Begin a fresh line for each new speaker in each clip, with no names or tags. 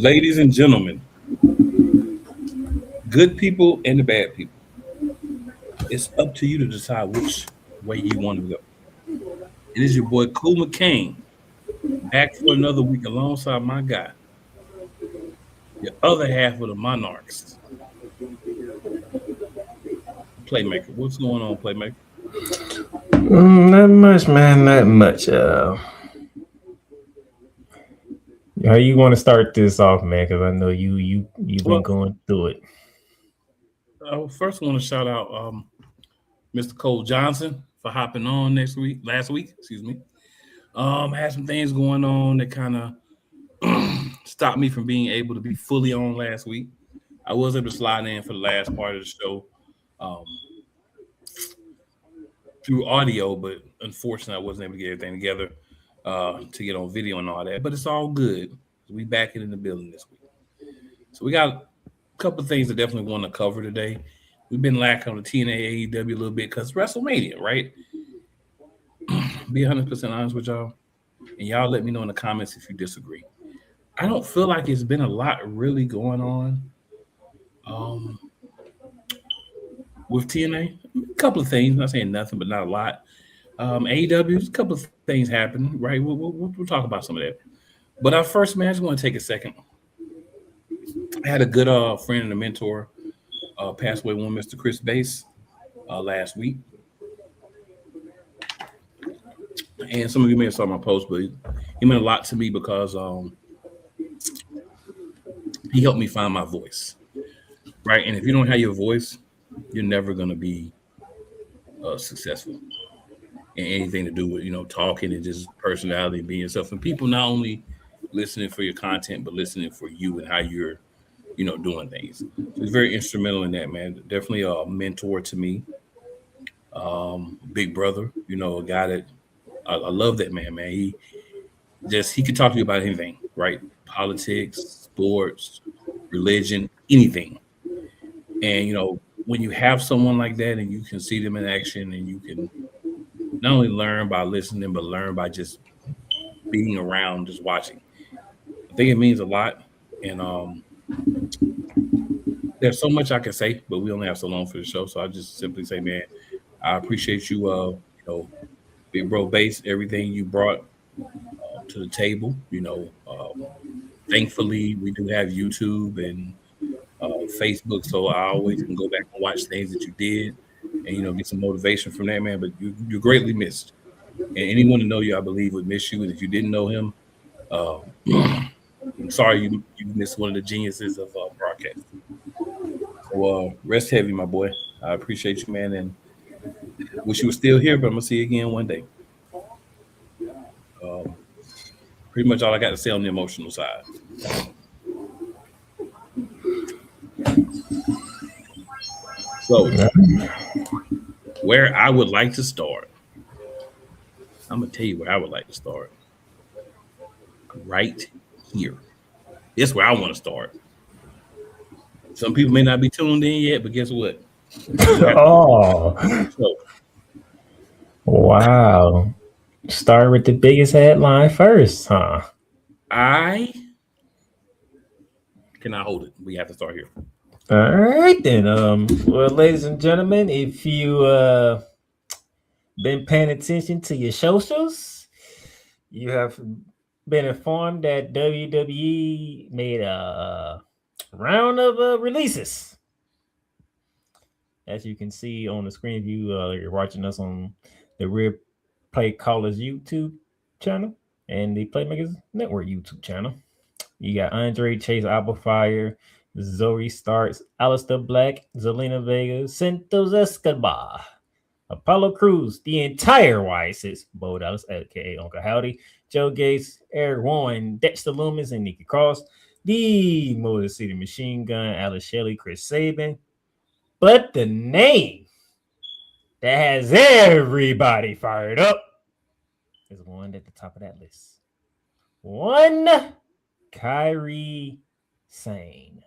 Ladies and gentlemen, good people and the bad people. It's up to you to decide which way you want to go. It is your boy Cool McCain back for another week alongside my guy, the other half of the Monarchs, Playmaker. What's going on, Playmaker?
Not much, man. Not much. How you want to start this off, man? Because I know you've been
Well,
going through it.
I first want to shout out Mr. Cole Johnson for hopping on last week, excuse me. Had some things going on that kind of stopped me from being able to be fully on last week. I was able to slide in for the last part of the show um, through audio, but unfortunately, I wasn't able to get everything together to get on video and all that. But it's all good. We back in the building this week, so we got a couple of things I definitely want to cover today. We've been lacking on the TNA AEW a little bit because WrestleMania, right? Be 100% honest with y'all, and y'all let me know in the comments if you disagree. I don't feel like it's been a lot really going on um, with TNA. A couple of things, not saying nothing, but not a lot. AEW, a couple of things happened, right? We'll talk about some of that. But our first, man, I just want to take a second. I had a good friend and a mentor pass away, one Mr. Chris Bass last week. And some of you may have saw my post, but he meant a lot to me because he helped me find my voice, right? And if you don't have your voice, you're never going to be successful in anything to do with, talking and just personality and being yourself. And people not only listening for your content, but listening for you and how you're, doing things. So he's very instrumental in that, man. Definitely a mentor to me. Big brother, a guy that I love that man. He could talk to you about anything, right? Politics, sports, religion, anything. And when you have someone like that and you can see them in action and you can not only learn by listening, but learn by just being around, just watching. I think it means a lot. And there's so much I can say, but we only have so long for the show. So I just simply say, man, I appreciate you, Big Bro Base, everything you brought to the table. Thankfully, we do have YouTube and Facebook, so I always can go back and watch things that you did, and get some motivation from that, man. But you're greatly missed, and anyone to know you, I believe, would miss you. And if you didn't know him, uh, I'm sorry you missed one of the geniuses of broadcasting. So rest heavy, my boy. I appreciate you, man, and wish you were still here. But I'm gonna see you again one day. Um, Pretty much all I got to say on the emotional side. So, where I would like to start, I'm gonna tell you where I would like to start. Right here. This is where I want to start. Some people may not be tuned in yet, but guess what?
Oh,
So,
wow. Start with the biggest headline first, huh?
I cannot hold it. We have to start here.
All right then. Well, ladies and gentlemen, if you been paying attention to your socials, you have been informed that WWE made a round of releases. As you can see on the screen, if you're watching us on the Real Play Callers YouTube channel and the Playmakers Network YouTube channel. You got Andre Chase, Fire, Zoe Starks, Alistair Black, Zelina Vega, Santos Escobar, Apollo Cruz, the entire Y6, Bo Dallas, aka Uncle Howdy, Joe Gates, Eric Warren, Dexter Loomis, and Nikki Cross, the Motor City Machine Gun, Alice Shelley, Chris Sabin. But the name that has everybody fired up is one at the top of that list. One Kyrie Sane.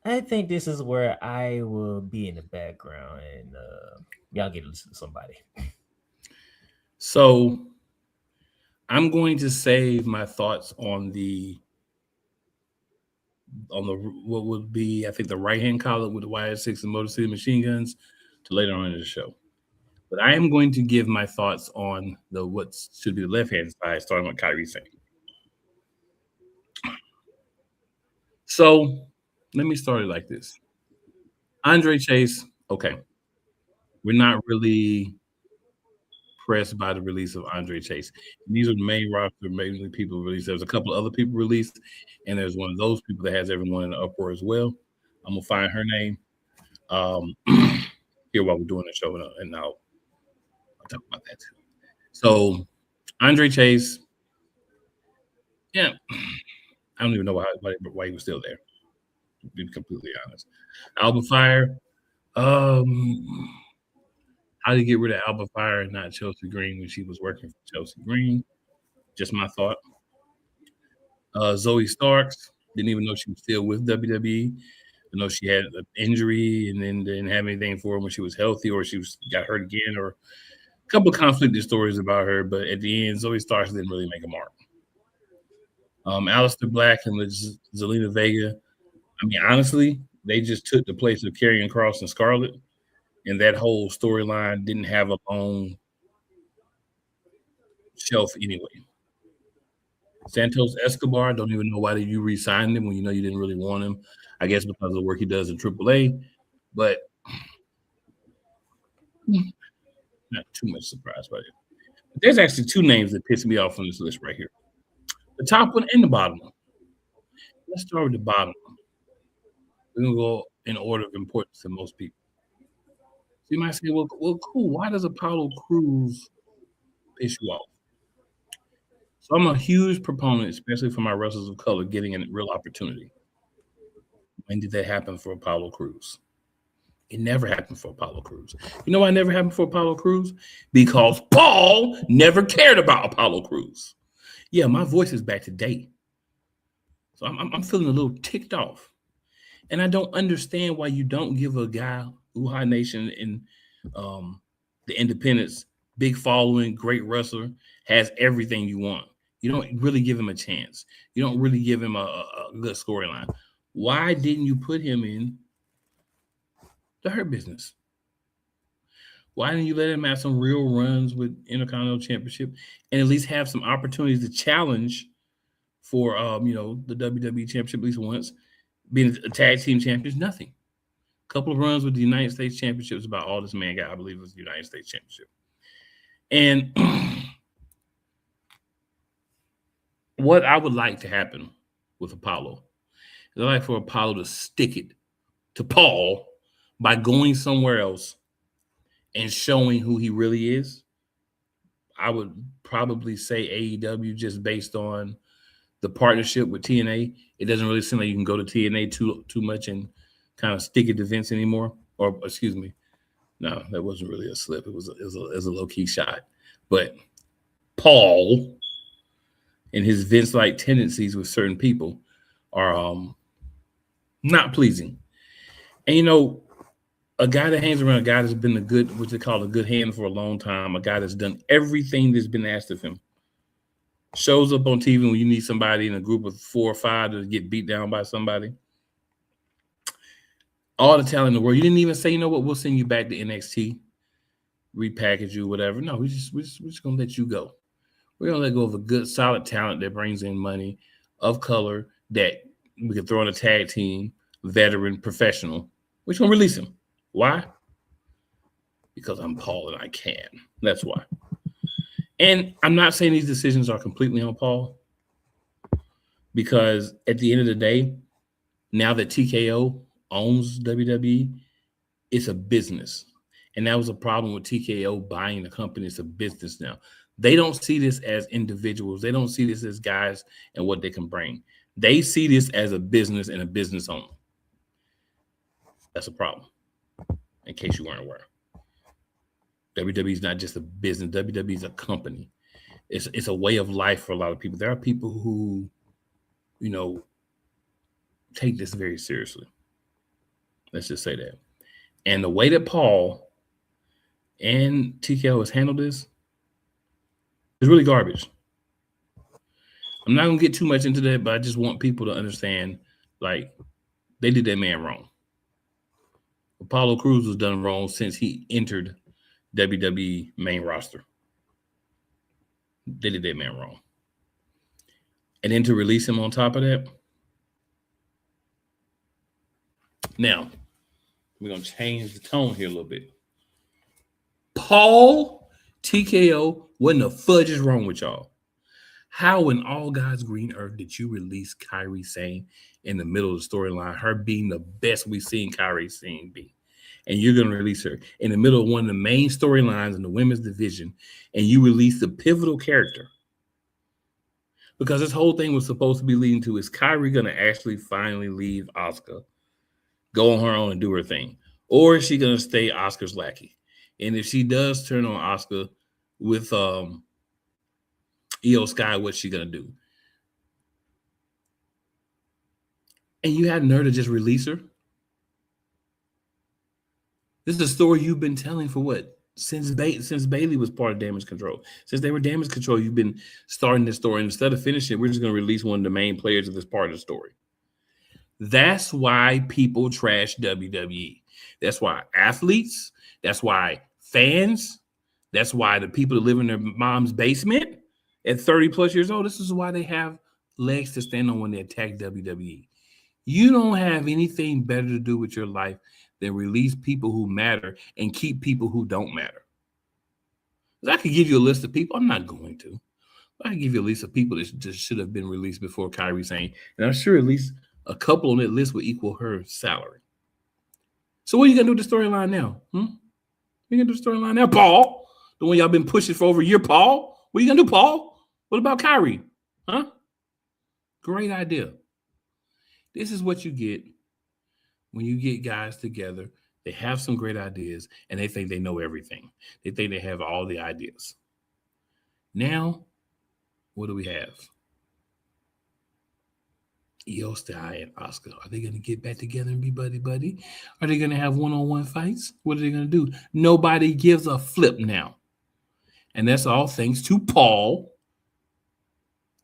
I think this is where I will be in the background and y'all get to listen to somebody.
So, I'm going to save my thoughts on the on the what would be, I think, the right hand collar with the YS6 and Motor City Machine Guns to later on in the show. But I am going to give my thoughts on the what should be the left hand side, starting with Kyrie saying. So let me start it like this. Andre Chase, okay. We're not really pressed by the release of Andre Chase. And these are the main roster, mainly people released. There's a couple of other people released, and there's one of those people that has everyone in the uproar as well. I'm gonna find her name here while we're doing the show, and I'll talk about that too. So Andre Chase, yeah, I don't even know why he was still there. To be completely honest, Alba Fire. Um, how do you get rid of Alba Fire and not Chelsea Green when she was working for Chelsea Green? Just my thought. Zoe Starks didn't even know she was still with WWE. I know she had an injury and then didn't have anything for her when she was healthy, or she was got hurt again, or a couple of conflicted stories about her. But at the end, Zoe Starks didn't really make a mark. Aleister Black and Zelina Vega. I mean, honestly, they just took the place of Karrion Kross and Scarlett, and that whole storyline didn't have a long shelf anyway. Santos Escobar, don't even know why did you re-sign him when you know you didn't really want him. I guess because of the work he does in AAA, but not too much surprise by it. But there's actually two names that piss me off on this list right here. The top one and the bottom one. Let's start with the bottom one. We're gonna go in order of importance to most people. So you might say, well, cool. Why does Apollo Crews piss you off? So I'm a huge proponent, especially for my wrestlers of color, getting a real opportunity. When did that happen for Apollo Crews? It never happened for Apollo Crews. You know why it never happened for Apollo Crews? Because Paul never cared about Apollo Crews. Yeah, my voice is back to date. So I'm feeling a little ticked off. And I don't understand why you don't give a guy, Uha Nation and the Independents, big following, great wrestler, has everything you want. You don't really give him a chance. You don't really give him a good storyline. Why didn't you put him in the Hurt Business? Why didn't you let him have some real runs with Intercontinental Championship and at least have some opportunities to challenge for the WWE Championship at least once, being a tag team champions? Nothing. A couple of runs with the United States Championship is about all this man got. I believe it was the United States Championship. And what I would like to happen with Apollo is I'd like for Apollo to stick it to Paul by going somewhere else and showing who he really is. I would probably say AEW, just based on the partnership with TNA. It doesn't really seem like you can go to TNA too much and kind of stick it to Vince anymore. Or excuse me, no, that wasn't really a slip. It was a low key shot. But Paul and his Vince-like tendencies with certain people are not pleasing. And a guy that hangs around, a guy that's been what they call a good hand for a long time, a guy that's done everything that's been asked of him, shows up on TV when you need somebody in a group of 4 or 5 to get beat down by somebody. All the talent in the world. You didn't even say, you know what, we'll send you back to NXT, repackage you, whatever. No, we're just gonna let you go. We're gonna let go of a good, solid talent that brings in money, of color, that we can throw in a tag team, veteran, professional. We're just gonna release him. Why? Because I'm Paul and I can. That's why. And I'm not saying these decisions are completely on Paul, because at the end of the day, now that TKO owns WWE, it's a business. And that was a problem with TKO buying the company. It's a business now. They don't see this as individuals. They don't see this as guys and what they can bring. They see this as a business and a business owner. That's a problem, in case you weren't aware. WWE is not just a business. WWE is a company. It's a way of life for a lot of people. There are people who, take this very seriously. Let's just say that. And the way that Paul and TKO has handled this is really garbage. I'm not going to get too much into that, but I just want people to understand Like, they did that man wrong. Apollo Crews was done wrong since he entered WWE main roster. They did that man wrong. And then to release him on top of that. Now, we're going to change the tone here a little bit. Paul TKO, what the fudge is wrong with y'all? How in all God's green earth did you release Kairi Sane in the middle of the storyline, her being the best we've seen Kairi Sane be? And you're going to release her in the middle of one of the main storylines in the women's division, and you release the pivotal character. Because this whole thing was supposed to be leading to, is Kairi going to actually finally leave Asuka, go on her own and do her thing? Or is she going to stay Asuka's lackey? And if she does turn on Asuka with Io Sky, what's she going to do? And you had nerve to just release her? This is a story you've been telling for what? Since Bayley was part of Damage Control. Since they were Damage Control, you've been starting this story. And instead of finishing it, we're just going to release one of the main players of this part of the story. That's why people trash WWE. That's why athletes, that's why fans, that's why the people that live in their mom's basement at 30 plus years old, this is why they have legs to stand on when they attack WWE. You don't have anything better to do with your life than release people who matter and keep people who don't matter. I could give you a list of people. I'm not going to. I can give you a list of people that just should have been released before Kairi Sane. And I'm sure at least a couple on that list will equal her salary. So what are you going to do with the storyline now? What are you going to do with the storyline now, Paul? The one y'all been pushing for over a year, Paul? What are you going to do, Paul? What about Kairi? Huh? Great idea. This is what you get when you get guys together. They have some great ideas, and they think they know everything. They think they have all the ideas. Now, what do we have? Io Sky and Asuka. Are they going to get back together and be buddy-buddy? Are they going to have one-on-one fights? What are they going to do? Nobody gives a flip now. And that's all thanks to Paul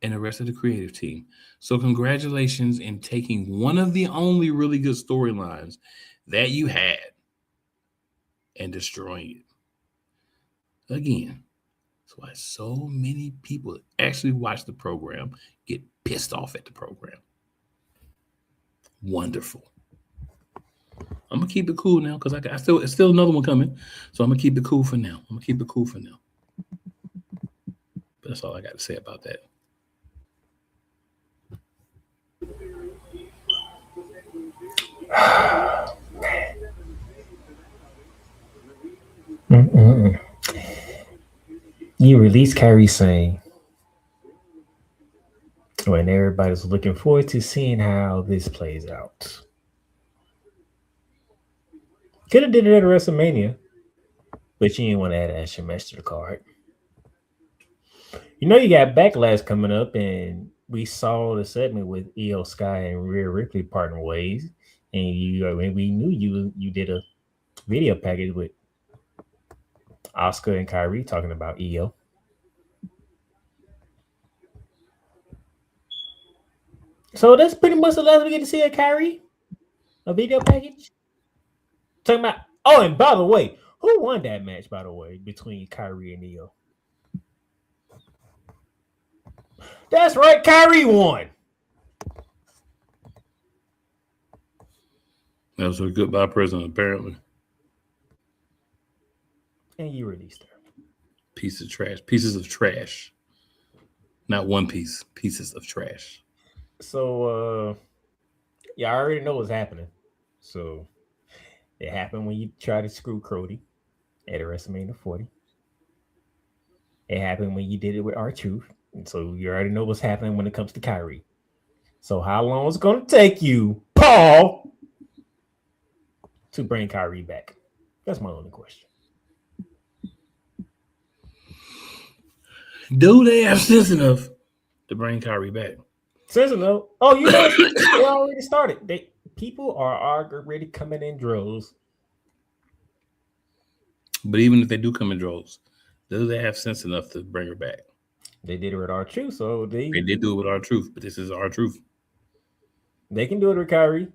and the rest of the creative team. So congratulations in taking one of the only really good storylines that you had and destroying it. Again, that's why so many people that actually watch the program get pissed off at the program. Wonderful. I'm going to keep it cool now because it's still another one coming. So I'm going to keep it cool for now. But that's all I got to say about that.
You release Kairi Sane when everybody's looking forward to seeing how this plays out. Could have did it at WrestleMania, but you didn't want to add an extra match to the card. You know you got Backlash coming up, and we saw the segment with Io Sky and Rhea Ripley parting ways, and we knew you did a video package with Asuka and Kairi talking about Io. So that's pretty much the last we get to see of Kairi, a video package. Talking about, oh, and by the way, who won that match, by the way, between Kairi and Io? That's right, Kairi won.
That was her goodbye present, apparently.
And you released her.
Pieces of trash. Not one piece, pieces of trash.
So, I already know what's happening. So, it happened when you tried to screw Cody at WrestleMania 40. It happened when you did it with R-Truth. And so, you already know what's happening when it comes to Kairi. So, how long is it going to take you, Paul, to bring Kairi back? That's my only question.
Do they have sense enough to bring Kairi back?
Sense enough? Oh, you know, they already started. People are already coming in droves.
But even if they do come in droves, do they have sense enough to bring her back?
They did it with R-Truth, so they
did do it with R-Truth, but this is R-Truth.
They can do it with Kyrie.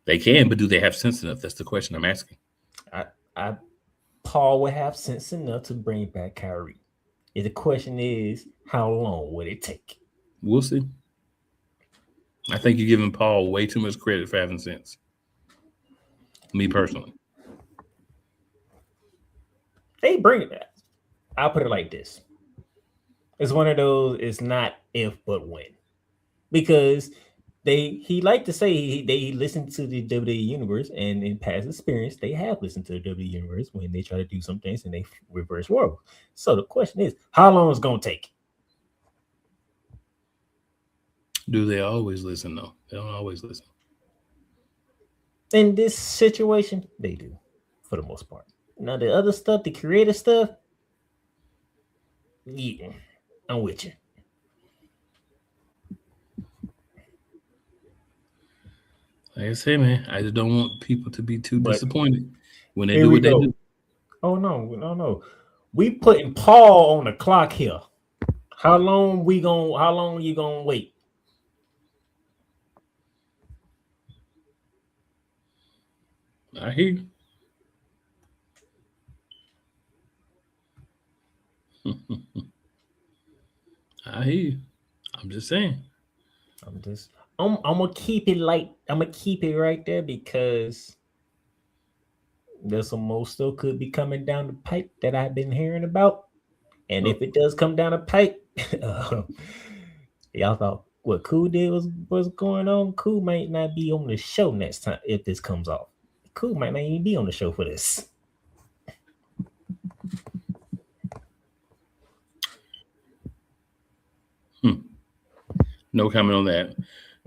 They can, but do they have sense enough? That's the question I'm asking.
I, I Paul would have sense enough to bring back Kyrie. The question is, how long would it take?
We'll see. I think you're giving Paul way too much credit for having sense. Me personally.
They bring it back. I'll put it like this. It's one of those, it's not if but when. Because he liked to say they listened to the WWE universe, and in past experience, they have listened to the WWE universe when they try to do some things and they reverse roles. So the question is, how long is it gonna take?
Do they always listen though? They don't always listen.
In this situation, they do, for the most part. Now the other stuff, the creative stuff, yeah, I'm with you.
Like I say, man, I just don't want people to be too
But
disappointed when they
here
do
we
what they
go.
do.
Oh no. We putting Paul on the clock here. How long you gonna wait?
I hear you. I hear you. I'm just saying.
I'm just I'm gonna keep it light. I'm gonna keep it right there because there's some more still could be coming down the pipe that I've been hearing about. And if it does come down the pipe, uh, y'all thought what Cool did was going on. Cool might not be on the show next time if this comes off. Cool might not even be on the show for this.
No comment on that.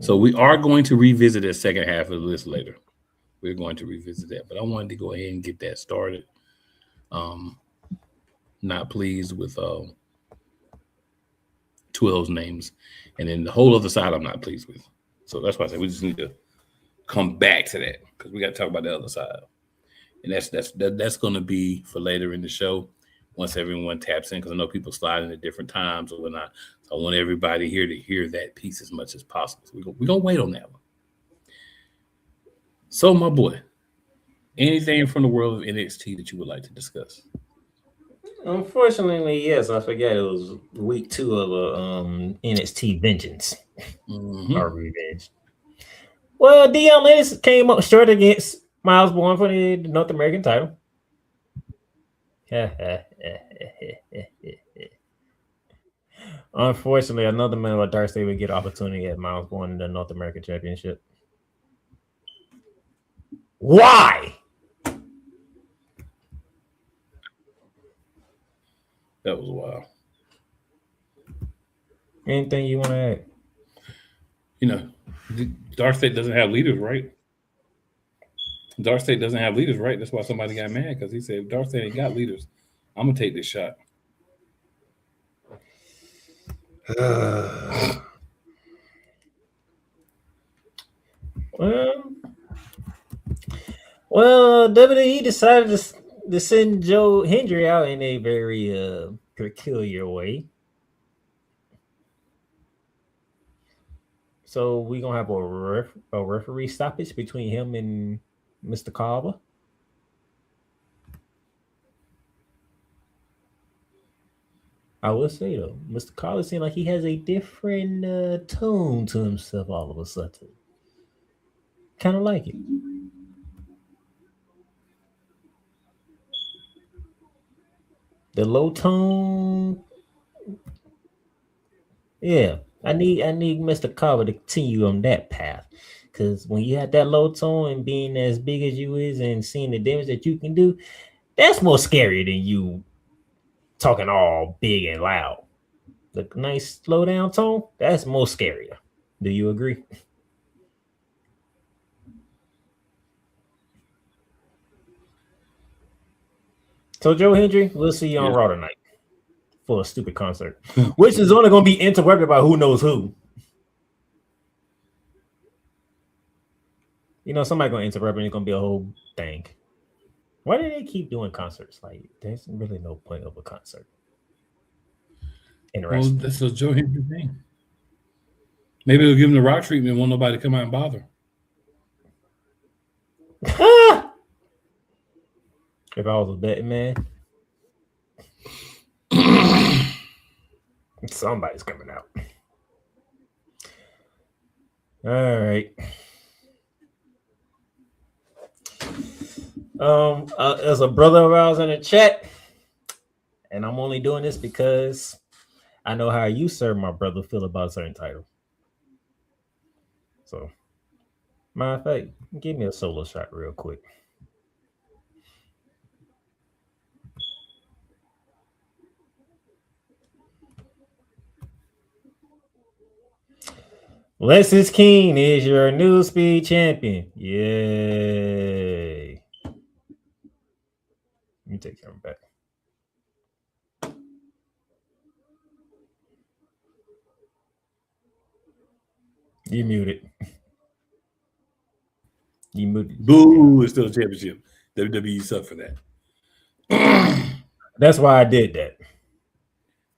So we are going to revisit the second half of the list later. We're going to revisit that, but I wanted to go ahead and get that started. Not pleased with 12's names, and then the whole other side I'm not pleased with. So that's why I said we just need to come back to that because we got to talk about the other side, and that's going to be for later in the show once everyone taps in because I know people slide in at different times or whatnot. So I want everybody here to hear that piece as much as possible. So we're gonna wait on that one. So my boy, anything from the world of NXT that you would like to discuss?
Unfortunately, yes, I forgot it was week 2 of NXT Vengeance or Revenge. Well, Dion Lennox came up short against Miles Bourne for the North American title. Unfortunately, another member of Dark State would get opportunity at Miles Bourne in the North American Championship. Why?
That was wild.
Anything you want to add?
You know, Dark State doesn't have leaders, right? Dark State doesn't have leaders, right? That's why somebody got mad because he said Dark State ain't got leaders. I'm gonna take this shot.
Well, WWE decided to send Joe Hendry out in a very peculiar way. So we're gonna have a referee stoppage between him and Mr. Carver. I will say though, Mr. Carver seems like he has a different tone to himself all of a sudden. Kind of like it. The low tone. Yeah, I need Mr. Carver to continue on that path. Cause when you have that low tone and being as big as you is and seeing the damage that you can do, that's more scary than you talking all big and loud. The nice slow down tone, that's more scarier. Do you agree? So Joe Hendry, we'll see you on Raw tonight for a stupid concert, which is only going to be interrupted by who knows who. You know, somebody going to interrupt and it's going to be a whole thing. Why do they keep doing concerts? Like, there's really no point of a concert.
Well, that's a Joe Hendry thing. Maybe they'll give him the rock treatment and won't nobody come out and bother.
If I was a betting man, somebody's coming out. All right. There's a brother of ours in the chat, and I'm only doing this because I know how you, sir, my brother, feel about a certain title. So, matter of fact, give me a solo shot real quick. Lexus King is your new speed champion. Yay. Let me take him back. You muted. You muted.
Boo! It's still a championship. WWE suck for that.
That's why I did that.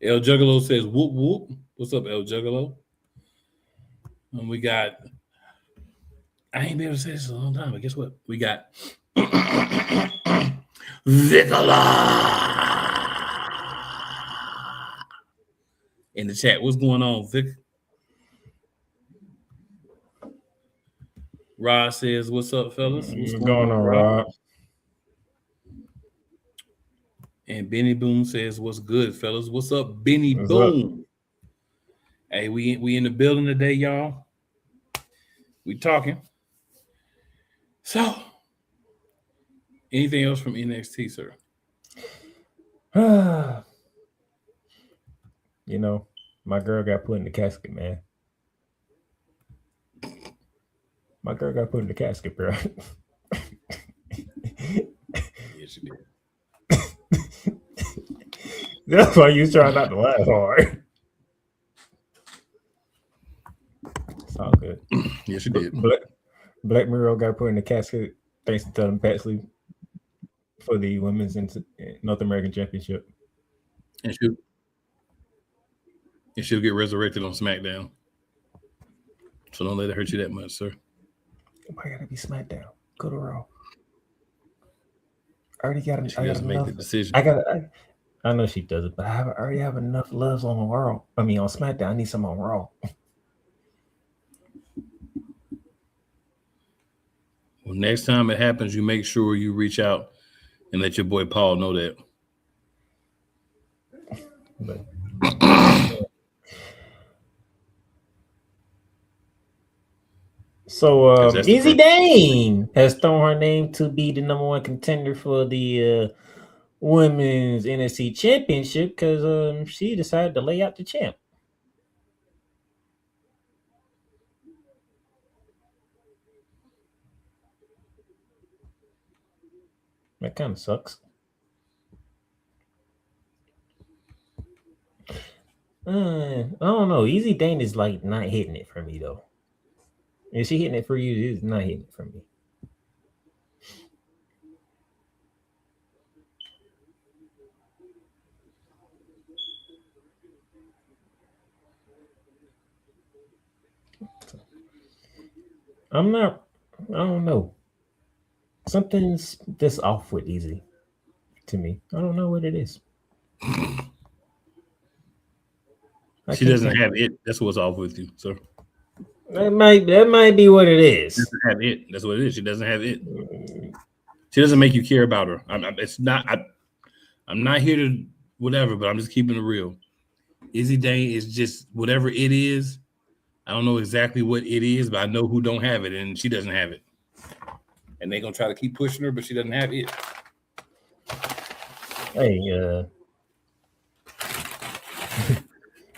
El Juggalo says, "Whoop whoop." What's up, El Juggalo? And we got. I ain't been able to say this in a long time, but guess what? We got Vicola in the chat. What's going on, Vic? Rod says, "What's up, fellas? What's
going on, Rod?"
And Benny Boom says, "What's good, fellas? What's up, Benny
What's
Boom?" Up? Hey, we in the building today, y'all. We talking. So, anything else from NXT, sir?
You know, my girl got put in the casket, man. My girl got put in the casket, bro.
Yes, you did.
That's why you trying not to laugh hard. It's all good.
Yes, you did.
Black Mirror got put in the casket thanks to Tatum Paxley for the Women's North American Championship.
And she'll get resurrected on SmackDown. So don't let it hurt you that much, sir.
Why gotta be SmackDown? Go to Raw. I already got.
She has to make the decision.
I know she does it, but I already have enough loves on Raw. I mean, on SmackDown, I need some on Raw.
Well, next time it happens, you make sure you reach out and let your boy Paul know that.
But, so Izzy Dane has thrown her name to be the number one contender for the Women's NXT Championship because she decided to lay out the champ. That kind of sucks. I don't know. Easy Dane is like not hitting it for me though. Is she hitting it for you? It's not hitting it for me. I'm not. I don't know. Something's just off with Easy to me. I don't know what it is.
She doesn't have it. That's what's off with you, sir.
That might be what it is.
She doesn't have it. That's what it is. She doesn't have it. She doesn't make you care about her. I'm not here to whatever, but I'm just keeping it real. Izzy Dane is just whatever it is. I don't know exactly what it is, but I know who don't have it, and she doesn't have it. And they're gonna try to keep pushing her, but she doesn't have it.
Hey,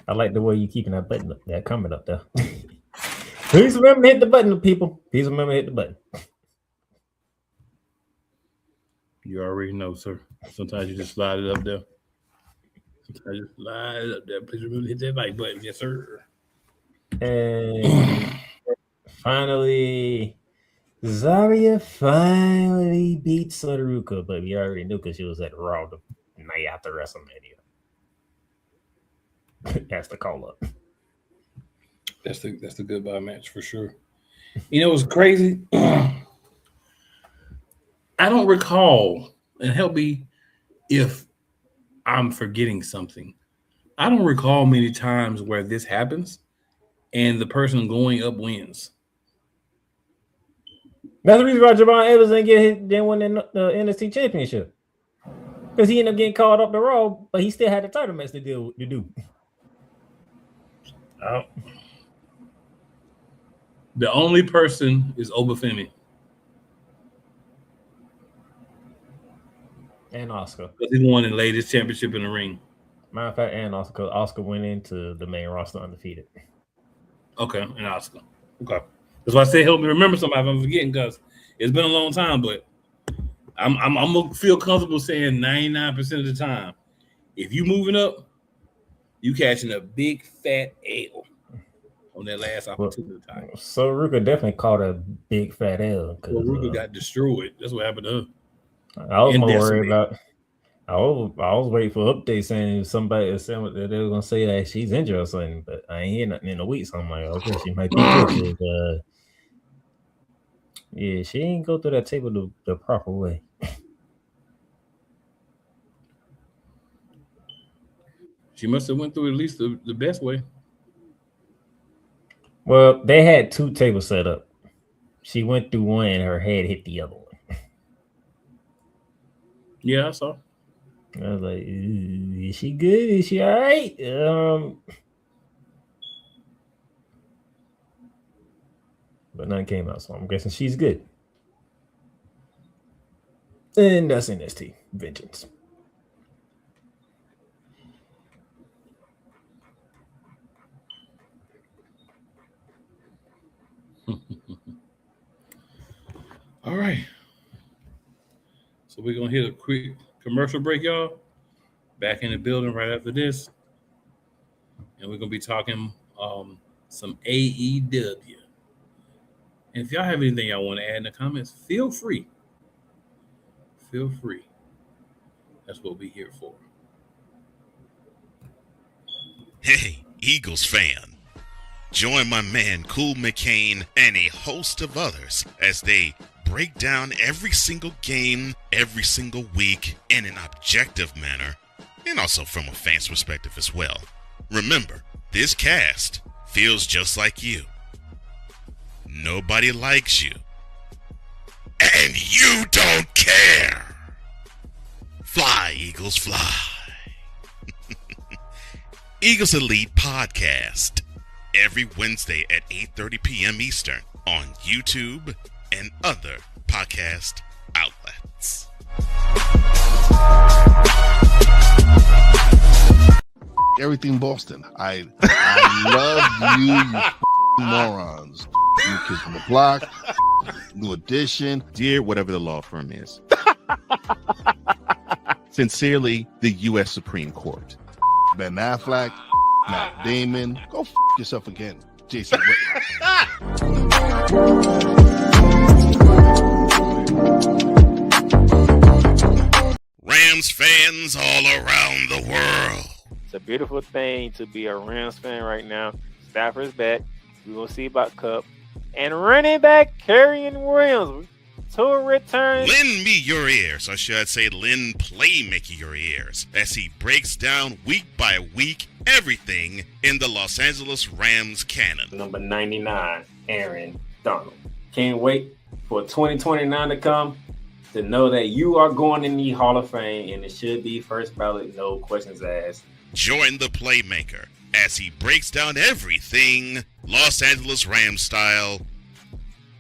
I like the way you keeping that button up, that comment up there. Please remember to hit the button, people. Please remember to hit the button.
You already know, sir. Sometimes you just slide it up there. Sometimes you slide it up there. Please remember to hit that like button. Yes, sir.
And finally, Zarya finally beat Sodaruka, but we already knew because she was at Raw the night after WrestleMania. That's the call up.
That's the goodbye match for sure. You know what's crazy? I don't recall, and help me if I'm forgetting something. I don't recall many times where this happens and the person going up wins.
That's the reason why Javon Evans didn't win the NXT championship. Because he ended up getting called up the Raw, but he still had the title match to do.
Oh. The only person is Obafemi.
And Oscar.
Because he won and laid his championship in the ring.
Matter of fact, and Oscar, because Oscar went into the main roster undefeated.
Okay, and Oscar. Okay. That's why I say help me remember somebody if I'm forgetting, because it's been a long time, but I'm gonna feel comfortable saying 99% of the time, if you moving up, you catching a big fat L on that last opportunity time.
So Ruka definitely caught a big fat L.
Well, Ruka got destroyed. That's what happened to her.
I was more worried about. I was waiting for updates saying somebody saying that they were gonna say that she's injured or something, but I ain't hear nothing in a week. So I'm like, okay, she might be good. Yeah, she ain't go through that table the proper way.
She must have went through at least the best way.
Well, they had two tables set up. She went through one and her head hit the other one.
Yeah, I saw.
I was like, is she good? Is she all right? But none came out, so I'm guessing she's good. And that's NXT Vengeance.
All right. So we're gonna hit a quick commercial break, y'all. Back in the building right after this. And we're gonna be talking some AEW. And if y'all have anything y'all want to add in the comments, feel free. Feel free. That's what we're here for.
Hey, Eagles fan. Join my man Cool McCain and a host of others as they break down every single game, every single week in an objective manner, and also from a fan's perspective as well. Remember, this cast feels just like you. Nobody likes you. And you don't care. Fly, Eagles, fly. Eagles Elite Podcast. Every Wednesday at 8:30 p.m. Eastern on YouTube and other podcast outlets.
Everything Boston. I love you morons. New Kids from the Block, New Edition.
Dear whatever the law firm is. Sincerely, the U.S. Supreme Court.
Ben Affleck, Matt Damon. Go yourself again, Jason Whitlock.
Rams fans all around the world.
It's a beautiful thing to be a Rams fan right now. Stafford's back. We will see about Cup. And running back Kerryon Williams to return.
Lend me your ears, or should I say lend Playmaker your ears, as he breaks down week by week everything in the Los Angeles Rams canon.
Number 99, Aaron Donald. Can't wait for 2029 to come to know that you are going in the Hall of Fame, and it should be first ballot, no questions asked.
Join the Playmaker as he breaks down everything Los Angeles Rams style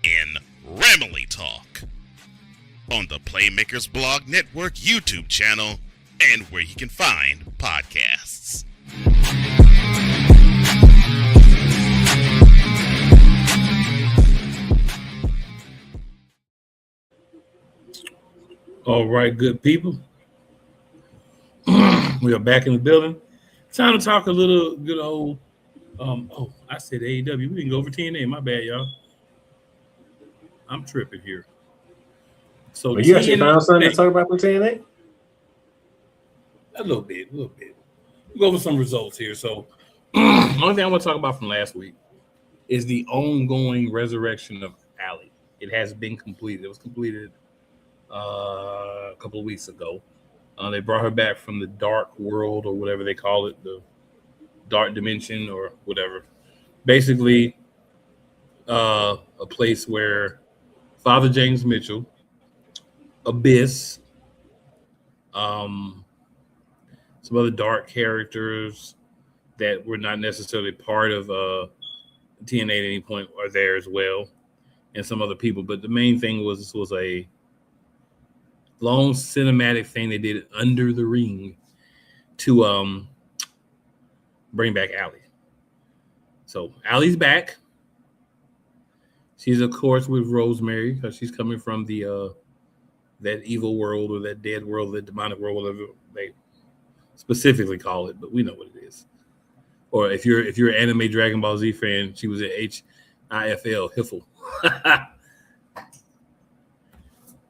in Ramily Talk on the Playmakers Blog Network YouTube channel and where you can find podcasts.
All right, good people. We are back in the building. Time to talk a little good old. I said AEW. We didn't go over TNA. My bad, y'all. I'm tripping here. So
you actually found something to talk about with TNA?
A little bit. We'll go over some results here. So, only thing I want to talk about from last week is the ongoing resurrection of Allie. It has been completed. It was completed a couple of weeks ago. They brought her back from the dark world or whatever they call it, the dark dimension or whatever. Basically, a place where Father James Mitchell, Abyss, um, some other dark characters that were not necessarily part of TNA at any point are there as well, and some other people. But the main thing was this was a long cinematic thing they did under the ring to bring back Allie. So Allie's back. She's of course with Rosemary because she's coming from the that evil world or that dead world, that demonic world, whatever they specifically call it, but we know what it is. Or if you're an anime Dragon Ball Z fan, she was at HIFL, Hiffle.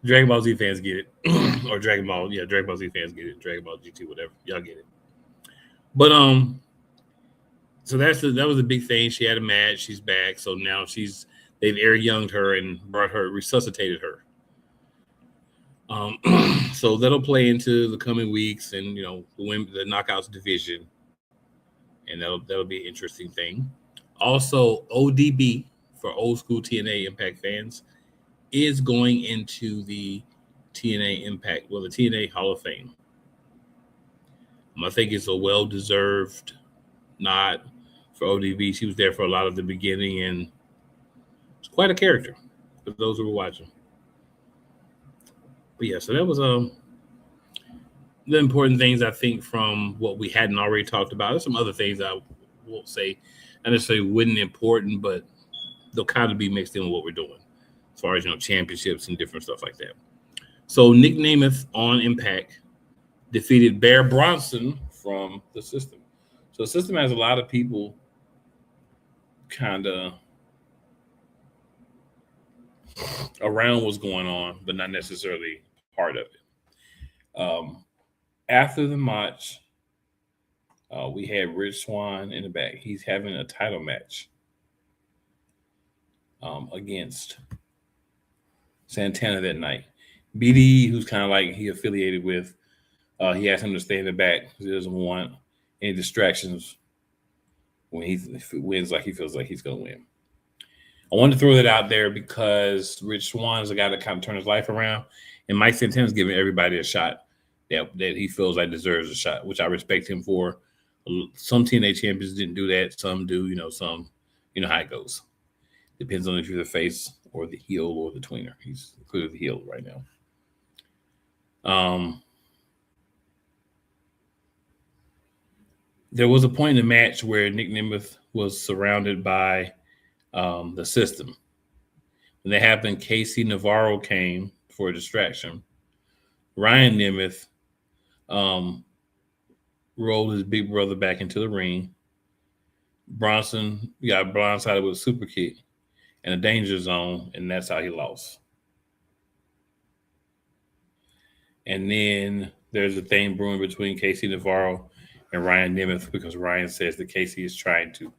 Dragon Ball Z fans get it. Or Dragon Ball Z fans get it. Dragon Ball GT, whatever. Y'all get it. But so that was a big thing. She had a match, she's back. So now they've Eric Young'd her and resuscitated her. So that'll play into the coming weeks and the knockouts division. And that'll be an interesting thing. Also, ODB for old school TNA Impact fans is going into the TNA Impact, the TNA Hall of Fame. I think it's a well-deserved nod for ODB. She was there for a lot of the beginning and it's quite a character for those who were watching. But yeah, so that was the important things I think from what we hadn't already talked about. There's some other things I won't say, not necessarily wouldn't important, but they'll kind of be mixed in with what we're doing as far as championships and different stuff like that. So Nick Nemeth on Impact defeated Bear Bronson from the System. So the System has a lot of people kind of around what's going on, but not necessarily part of it. After the match, we had Rich Swann in the back. He's having a title match against Santana that night. BDE, who's kind of like he affiliated with, he asked him to stay in the back because he doesn't want any distractions when he wins like he feels like he's going to win. I wanted to throw that out there because Rich Swann is a guy that kind of turned his life around, and Mike Santana's giving everybody a shot that he feels like deserves a shot, which I respect him for. Some TNA champions didn't do that. Some do, some, how it goes. Depends on if you're the face or the heel or the tweener. He's clearly the heel right now. There was a point in the match where Nick Nemeth was surrounded by the System. When that happened, Casey Navarro came for a distraction. Ryan Nemeth rolled his big brother back into the ring. Bronson got blindsided with a super kick and a danger zone, and that's how he lost. And then there's a thing brewing between Casey Navarro and Ryan Nemeth because Ryan says that Casey is trying to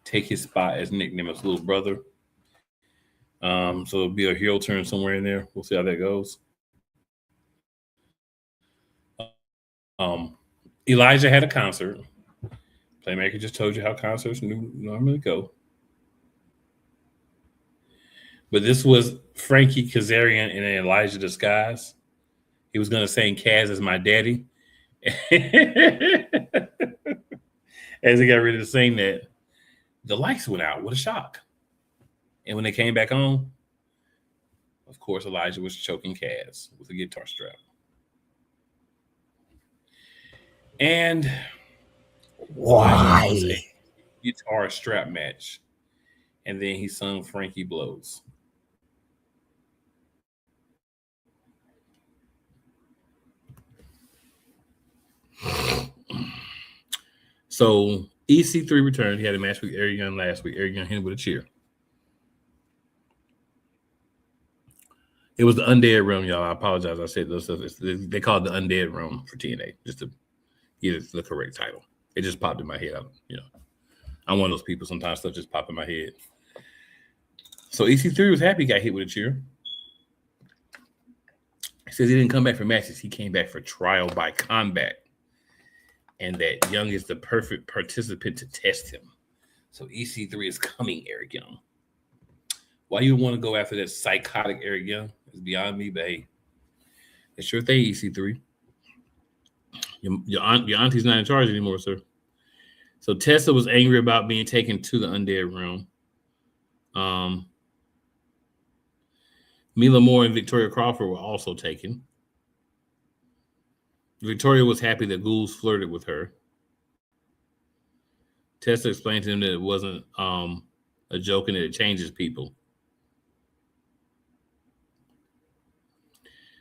take his spot as Nick Nemeth's little brother. So it'll be a heel turn somewhere in there. We'll see how that goes. Elijah had a concert. Playmaker just told you how concerts normally go. But this was Frankie Kazarian in an Elijah disguise. He was going to sing Kaz as my daddy. As he got ready to sing that, the lights went out. What a shock. And when they came back on, of course, Elijah was choking Kaz with a guitar strap. And
why?
Was a guitar strap match. And then he sung Frankie Blows. So EC3 returned. He had a match with Eric Young last week. Eric Young hit him with a chair. It was the Undead Realm, y'all. I apologize. I said those stuff. They call it the Undead Realm for TNA, just to get it the correct title. It just popped in my head. I'm one of those people. Sometimes stuff just pop in my head. So EC3 was happy he got hit with a chair. He says he didn't come back for matches. He came back for trial by combat. And that Young is the perfect participant to test him. So EC3 is coming, Eric Young. Why you want to go after that psychotic Eric Young is beyond me, but hey, it's your thing, EC3. Your auntie's not in charge anymore, sir. So Tessa was angry about being taken to the undead realm. Mila Moore and Victoria Crawford were also taken. Victoria was happy that ghouls flirted with her. Tessa explained to him that it wasn't a joke and that it changes people.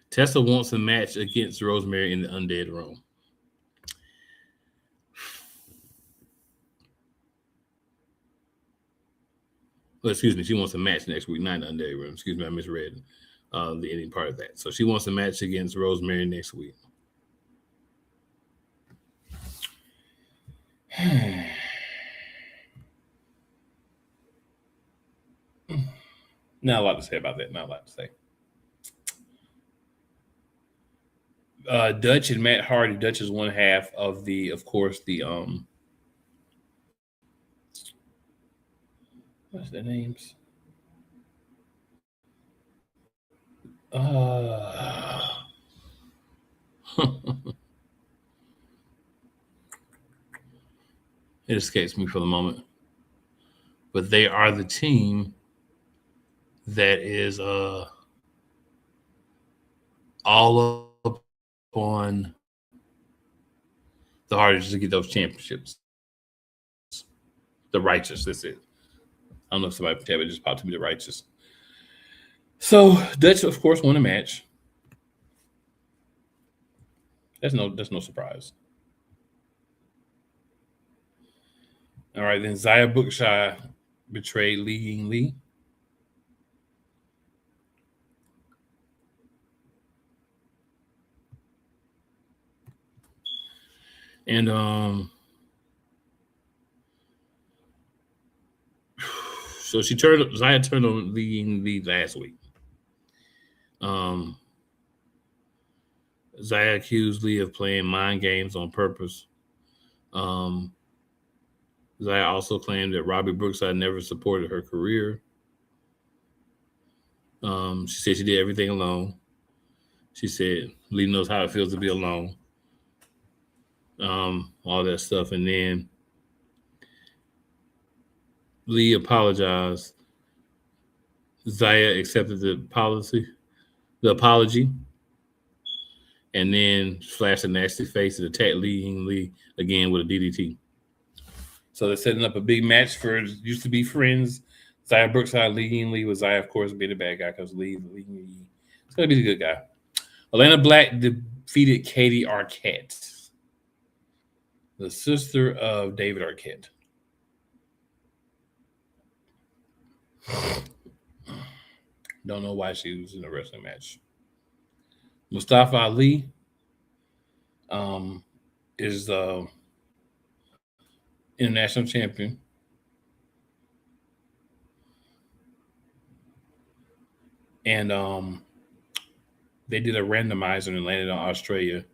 Tessa wants a match against Rosemary in the undead realm. Well, excuse me, she wants a match next week, not in the undead realm. Excuse me, I misread the ending part of that. So she wants a match against Rosemary next week. Not a lot to say about that. Not a lot to say. Dutch and Matt Hardy. Dutch is one half of course, what's their names? It escapes me for the moment. But they are the team that is all up on the hardest to get those championships. The Righteous, that's it. I don't know if somebody can tell me, it just popped to me, the Righteous. So Dutch, of course, won a match. That's no surprise. All right, then Zaya Bookshire betrayed Li Ying Lee. And so Zaya turned on Li Ying Lee last week. Zaya accused Lee of playing mind games on purpose. Zaya also claimed that Robbie Brookside never supported her career. She said she did everything alone. She said Lee knows how it feels to be alone. All that stuff. And then Lee apologized. Zaya accepted the apology, and then flashed a nasty face and attacked Lee again with a DDT. So they're setting up a big match for used to be friends. Zaya Brookside, Lee, with Zaya, of course, being the bad guy because Lee is going to be the good guy. Atlanta Black defeated Katie Arquette, the sister of David Arquette. Don't know why she was in a wrestling match. Mustafa Ali is the international champion. And they did a randomizer and landed on Australia.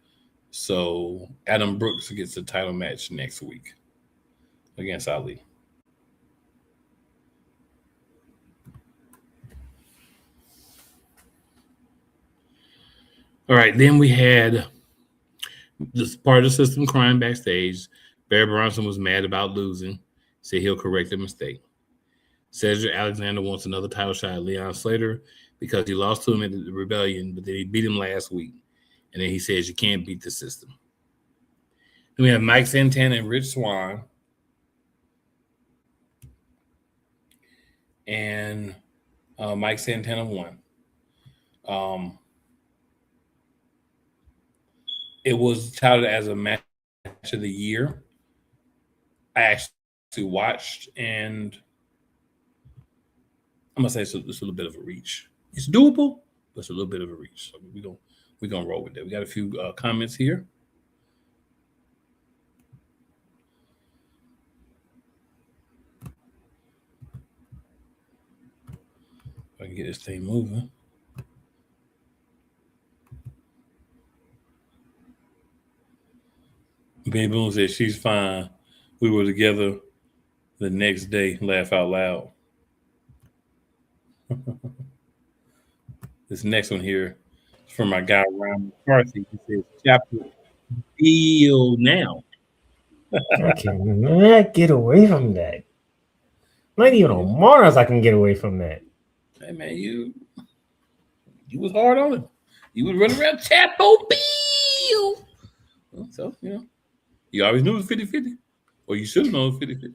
So Adam Brooks gets a title match next week against Ali. All right, then we had this part of the system crying backstage. Barry Bronson was mad about losing, said he'll correct the mistake. Cedric Alexander wants another title shot at Leon Slater because he lost to him at the Rebellion, but then he beat him last week. And then he says you can't beat the system. Then we have Mike Santana and Rich Swann. And Mike Santana won. It was touted as a match of the year. I actually watched, and I'm gonna say it's a little bit of a reach. It's doable, but it's a little bit of a reach. So we're gonna roll with that. We got a few comments here. If I can get this thing moving. Baby Boom said she's fine. We were together the next day. Laugh out loud. This next one here is from my guy Ryan McCarthy. He says, "Chapter deal now."
I cannot get away from that. Not even on Mars, I can get away from that.
Hey man, you was hard on him. You was running around Chapo Bill. So, you always knew it was 50-50. Or you should have known it was 50-50.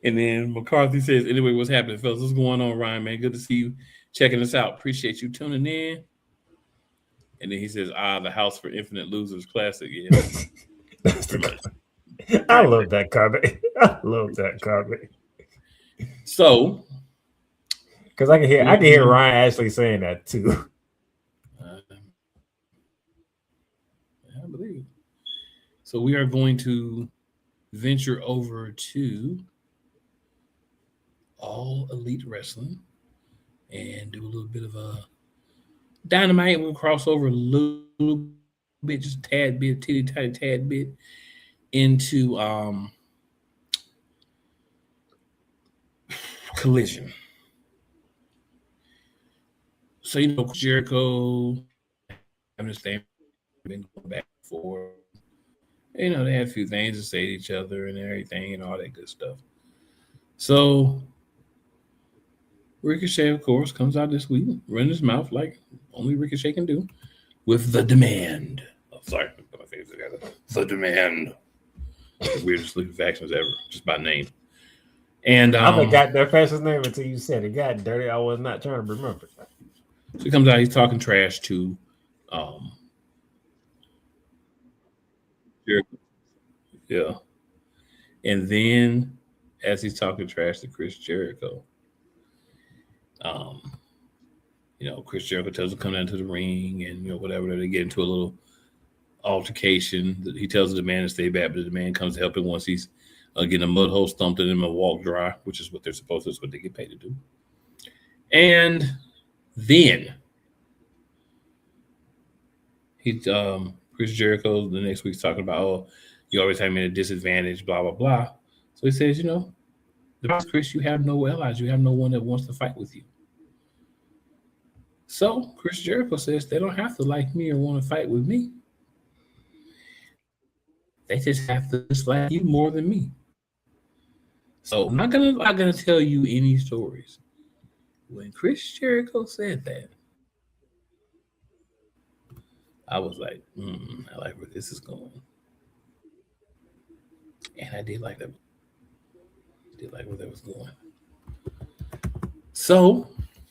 And then McCarthy says, anyway, what's happening, fellas? What's going on, Ryan, man? Good to see you checking us out. Appreciate you tuning in. And then he says, the House for Infinite Losers Classic. Yeah.
I love that comment. I love that comment.
So,
because I can hear Ryan actually saying that too.
I believe it. So we are going to venture over to All Elite Wrestling and do a little bit of a Dynamite. We'll cross over a little bit, just a tad bit, tad bit into Collision. So Jericho, I understand, been going back and forth. They had a few things to say to each other and everything and all that good stuff. So Ricochet, of course, comes out this week, running his mouth like only Ricochet can do, with the demand. Oh, sorry, I put my fingers together. The demand. The weirdest looking factions ever, just by name. And
I forgot their fastest name until you said it. God dirty, I was not trying to remember.
So he comes out, he's talking trash to Jericho. Yeah. And then as he's talking trash to Chris Jericho, Chris Jericho tells him to come down to the ring and whatever. They get into a little altercation. He tells the man to stay back, but the man comes to help him once he's getting a mud hole stumped in him and walk dry, which is what they're supposed to. It's what they get paid to do. And then Chris Jericho the next week's talking about, you always have me at a disadvantage, blah blah blah. So he says, Chris, you have no allies. You have no one that wants to fight with you. So Chris Jericho says they don't have to like me or want to fight with me. They just have to dislike you more than me. So I'm not gonna tell you any stories. When Chris Jericho said that, I was like, I like where this is going. And I did like that. Did like where that was going. So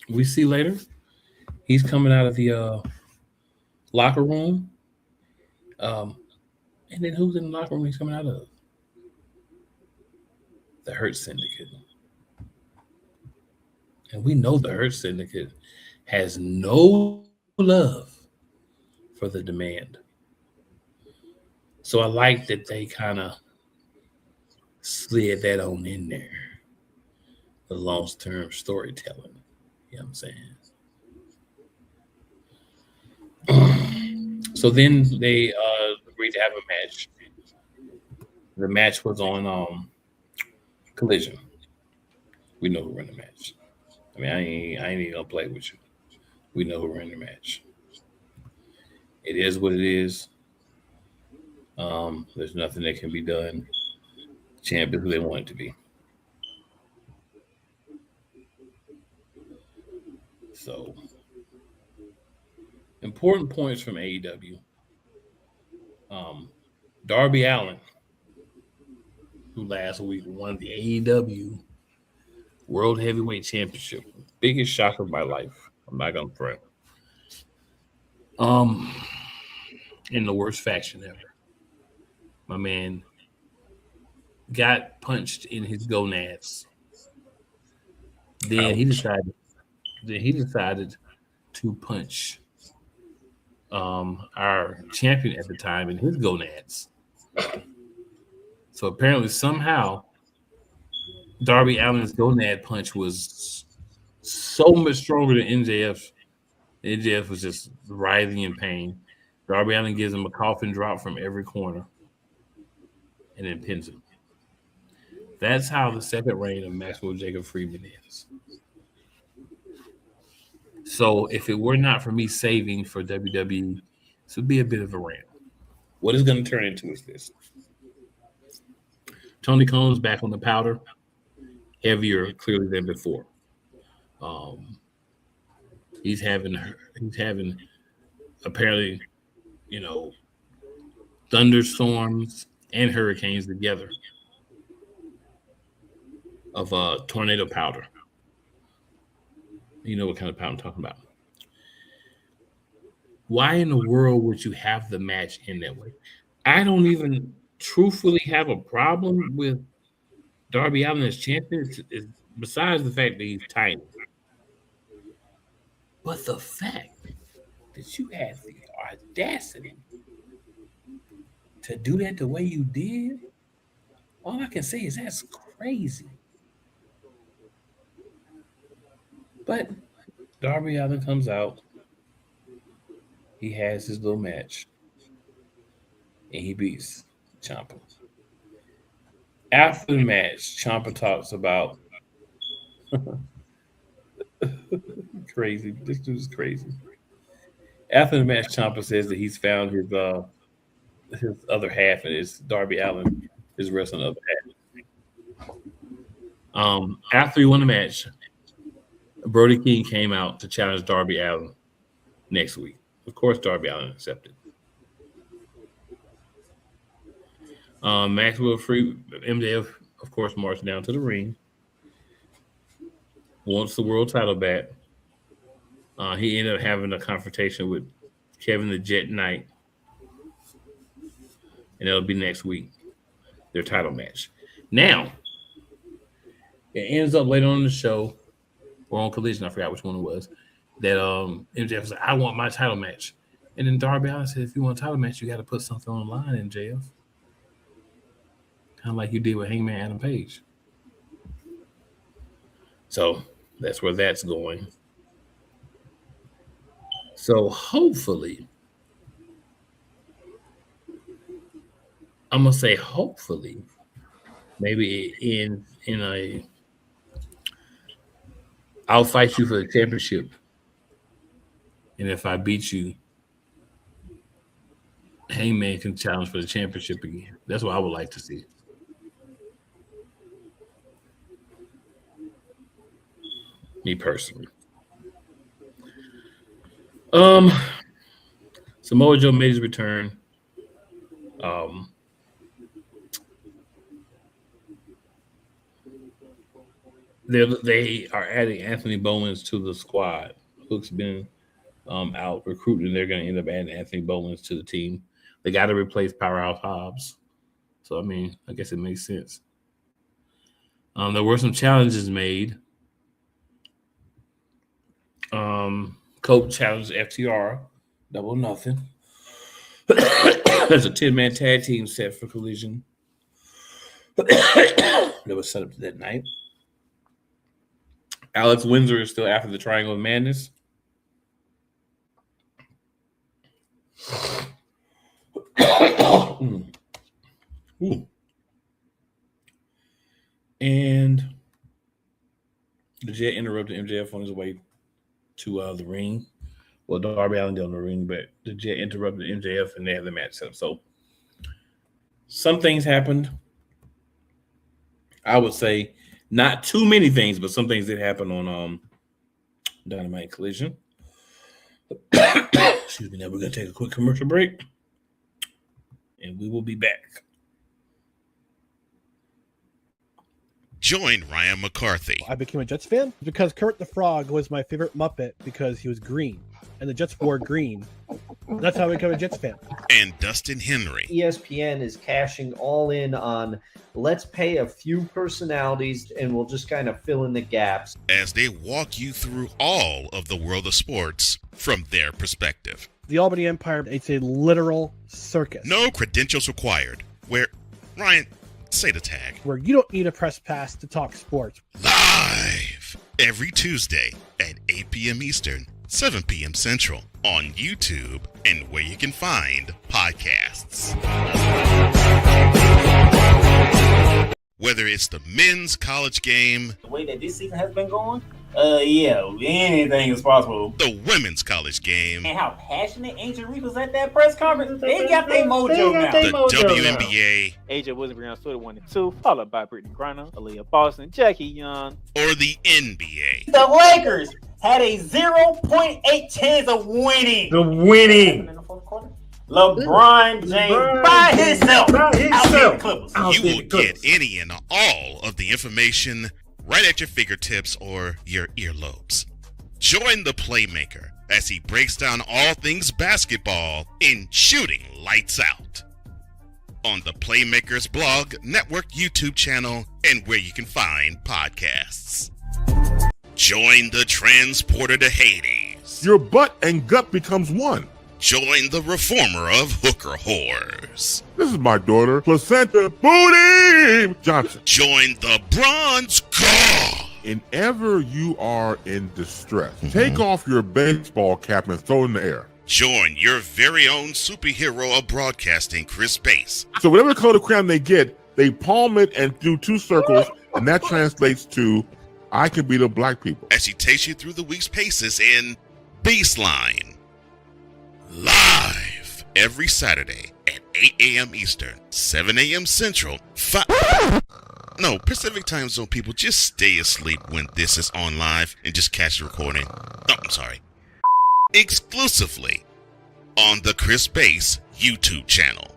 we see later, he's coming out of the locker room. And then who's in the locker room he's coming out of? The Hurt Syndicate. And we know the Hurt Syndicate has no love for the demand. So I like that they kind of slid that on in there. The long-term storytelling. You know what I'm saying? So then they agreed to have a match. The match was on Collision. We know who ran the match. I mean, I ain't even gonna play with you. We know who ran the match. It is what it is. There's nothing that can be done. Champ is who they want it to be. So, important points from AEW. Darby Allin, who last week won the AEW World Heavyweight Championship. Biggest shock of my life. I'm not gonna front. In the worst faction ever. My man got punched in his gonads. Then he decided to punch our champion at the time in his gonads. So apparently somehow Darby Allin's gonad punch was so much stronger than MJF's. MJF was just writhing in pain. Darby Allin gives him a coffin drop from every corner and then pins him. That's how the second reign of Maxwell Jacob Friedman ends. So if it were not for me saving for WWE, this would be a bit of a rant. What it's going to turn into is this. Tony Khan's back on the powder, heavier clearly than before. He's having apparently, thunderstorms and hurricanes together of tornado powder. You know what kind of powder I'm talking about. Why in the world would you have the match in that way? I don't even truthfully have a problem with Darby Allin as champion, besides the fact that he's tiny. But the fact that you had the audacity to do that the way you did, all I can say is that's crazy. But Darby Allin comes out. He has his little match. And he beats Ciampa. After the match, Ciampa talks about crazy. This dude is crazy. After the match, Ciampa says that he's found his other half, and it's Darby Allin, his wrestling other half. After he won the match, Brody King came out to challenge Darby Allin next week. Of course, Darby Allin accepted. Maxwell MJF, of course, marched down to the ring. Wants the world title back. He ended up having a confrontation with Kevin the Jet Knight. And it'll be next week, their title match. Now, it ends up later on in the show, or on Collision, I forgot which one it was, that MJF was like, I want my title match. And then Darby Allin said, if you want a title match, you got to put something on the line, MJF. Kind of like you did with Hangman Adam Page. So that's where that's going. So hopefully, I'm gonna say hopefully, maybe in a I'll fight you for the championship, and if I beat you, Hangman can challenge for the championship again. That's what I would like to see. Me personally. Samoa Joe made his return. They are adding Anthony Bowens to the squad. Hook's been out recruiting. They're going to end up adding Anthony Bowens to the team. They got to replace Powerhouse Hobbs. So, I mean, I guess it makes sense. There were some challenges made. Cope challenged FTR, double nothing. There's a 10-man tag team set for Collision that was set up that night. Alex Windsor is still after the Triangle of Madness. And the Jet interrupted MJF on his way to the ring. Well, Darby Allin did on the ring, but the Jet interrupted MJF and they had the match set up. So some things happened. I would say not too many things, but some things did happen on Dynamite Collision. Excuse me. Now we're going to take a quick commercial break, and we will be back.
Join Ryan McCarthy.
I became a Jets fan because Kurt the Frog was my favorite Muppet because he was green, and the Jets wore green. That's how I became a Jets fan.
And Dustin Henry.
ESPN is cashing all in on let's pay a few personalities and we'll just kind of fill in the gaps.
As they walk you through all of the world of sports from their perspective.
The Albany Empire, it's a literal circus.
No credentials required. Where, Ryan, say the tag.
Where you don't need a press pass to talk sports.
Live every Tuesday at 8 p.m. Eastern, 7 p.m. Central on YouTube and where you can find podcasts. Whether it's the men's college game,
The way that this season has been going, yeah, anything is possible.
the women's college game,
And how passionate Ancient Reef was at that press conference. They got their mojo now.
the WNBA,
AJ Wilson Brown stood 1 and 2, followed by Brittany Griner, Aaliyah Boston, Jackie Young.
or the NBA.
The Lakers had a 0.8 chance of winning. The winning. In the fourth quarter. LeBron James by himself. Outdid the Clippers.
You will get any and all of the information right at your fingertips or your earlobes. Join the Playmaker as he breaks down all things basketball in Shooting Lights Out on the Playmaker's blog, network, YouTube channel, and where you can find podcasts. Join the transporter to Hades.
Your butt and gut becomes one.
Join the reformer of hooker whores.
This is my daughter, Placenta Booty Johnson.
Join the bronze god.
Whenever you are in distress, take off your baseball cap and throw it in the air.
Join your very own superhero of broadcasting, Chris Bass.
So whatever color crayon they get, they palm it and do 2 circles, and that translates to, I can beat up black people.
As he takes you through the week's paces in Baseline. Live every Saturday at 8 a.m. Eastern, 7 a.m. Central, Pacific time zone people, just stay asleep when this is on live and just catch the recording. Oh, I'm sorry. Exclusively on the Chris Bass YouTube channel.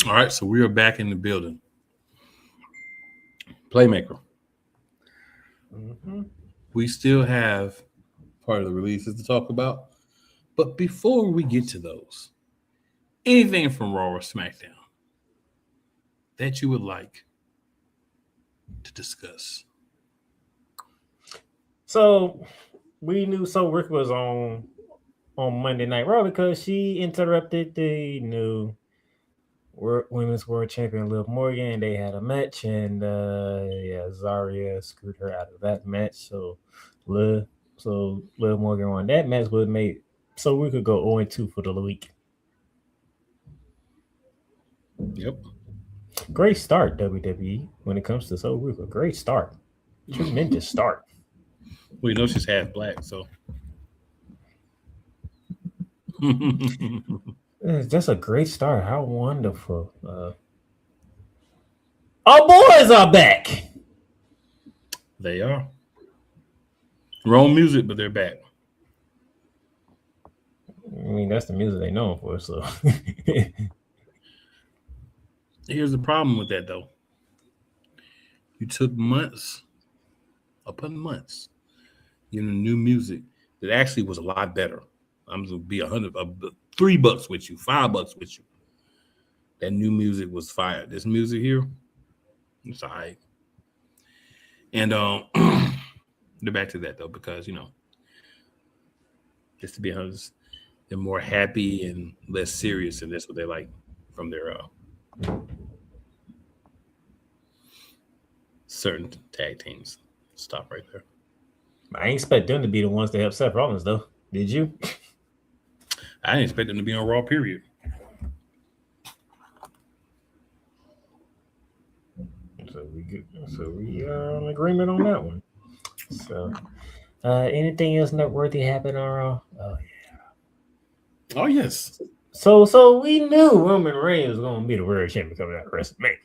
All right, so we are back in the building. Playmaker. We still have part of the releases to talk about. But before we get to those, anything from Raw or SmackDown that you would like to discuss?
So we knew So Rick was on Monday Night Raw because she interrupted the new Women's World Champion Liv Morgan. They had a match, and Zarya screwed her out of that match. So Liv Morgan won that match, would made So we could go 0-2 for the week.
Yep.
Great start, WWE, when it comes to So Rico. Great start. Tremendous start.
Well, you know she's half black, so.
That's a great start. How wonderful. Our boys are back.
They are. Wrong music, but they're back.
I mean, that's the music they know for, so.
Here's the problem with that, though. You took months upon months, new music that actually was a lot better. I'm going to be $3 with you, $5 with you. That new music was fire. This music here, it's all right. And they're back to that, though, because, just to be honest, they're more happy and less serious, and that's what they like from their certain tag teams. Stop right there.
I ain't expect them to be the ones that help Seth Rollins, though. Did you?
I didn't expect them to be on Raw, period.
So we are in agreement on that one. So, anything else noteworthy happened on Raw? Oh, yeah.
Oh, yes.
So we knew Roman Reigns was going to be the world champion coming out of WrestleMania.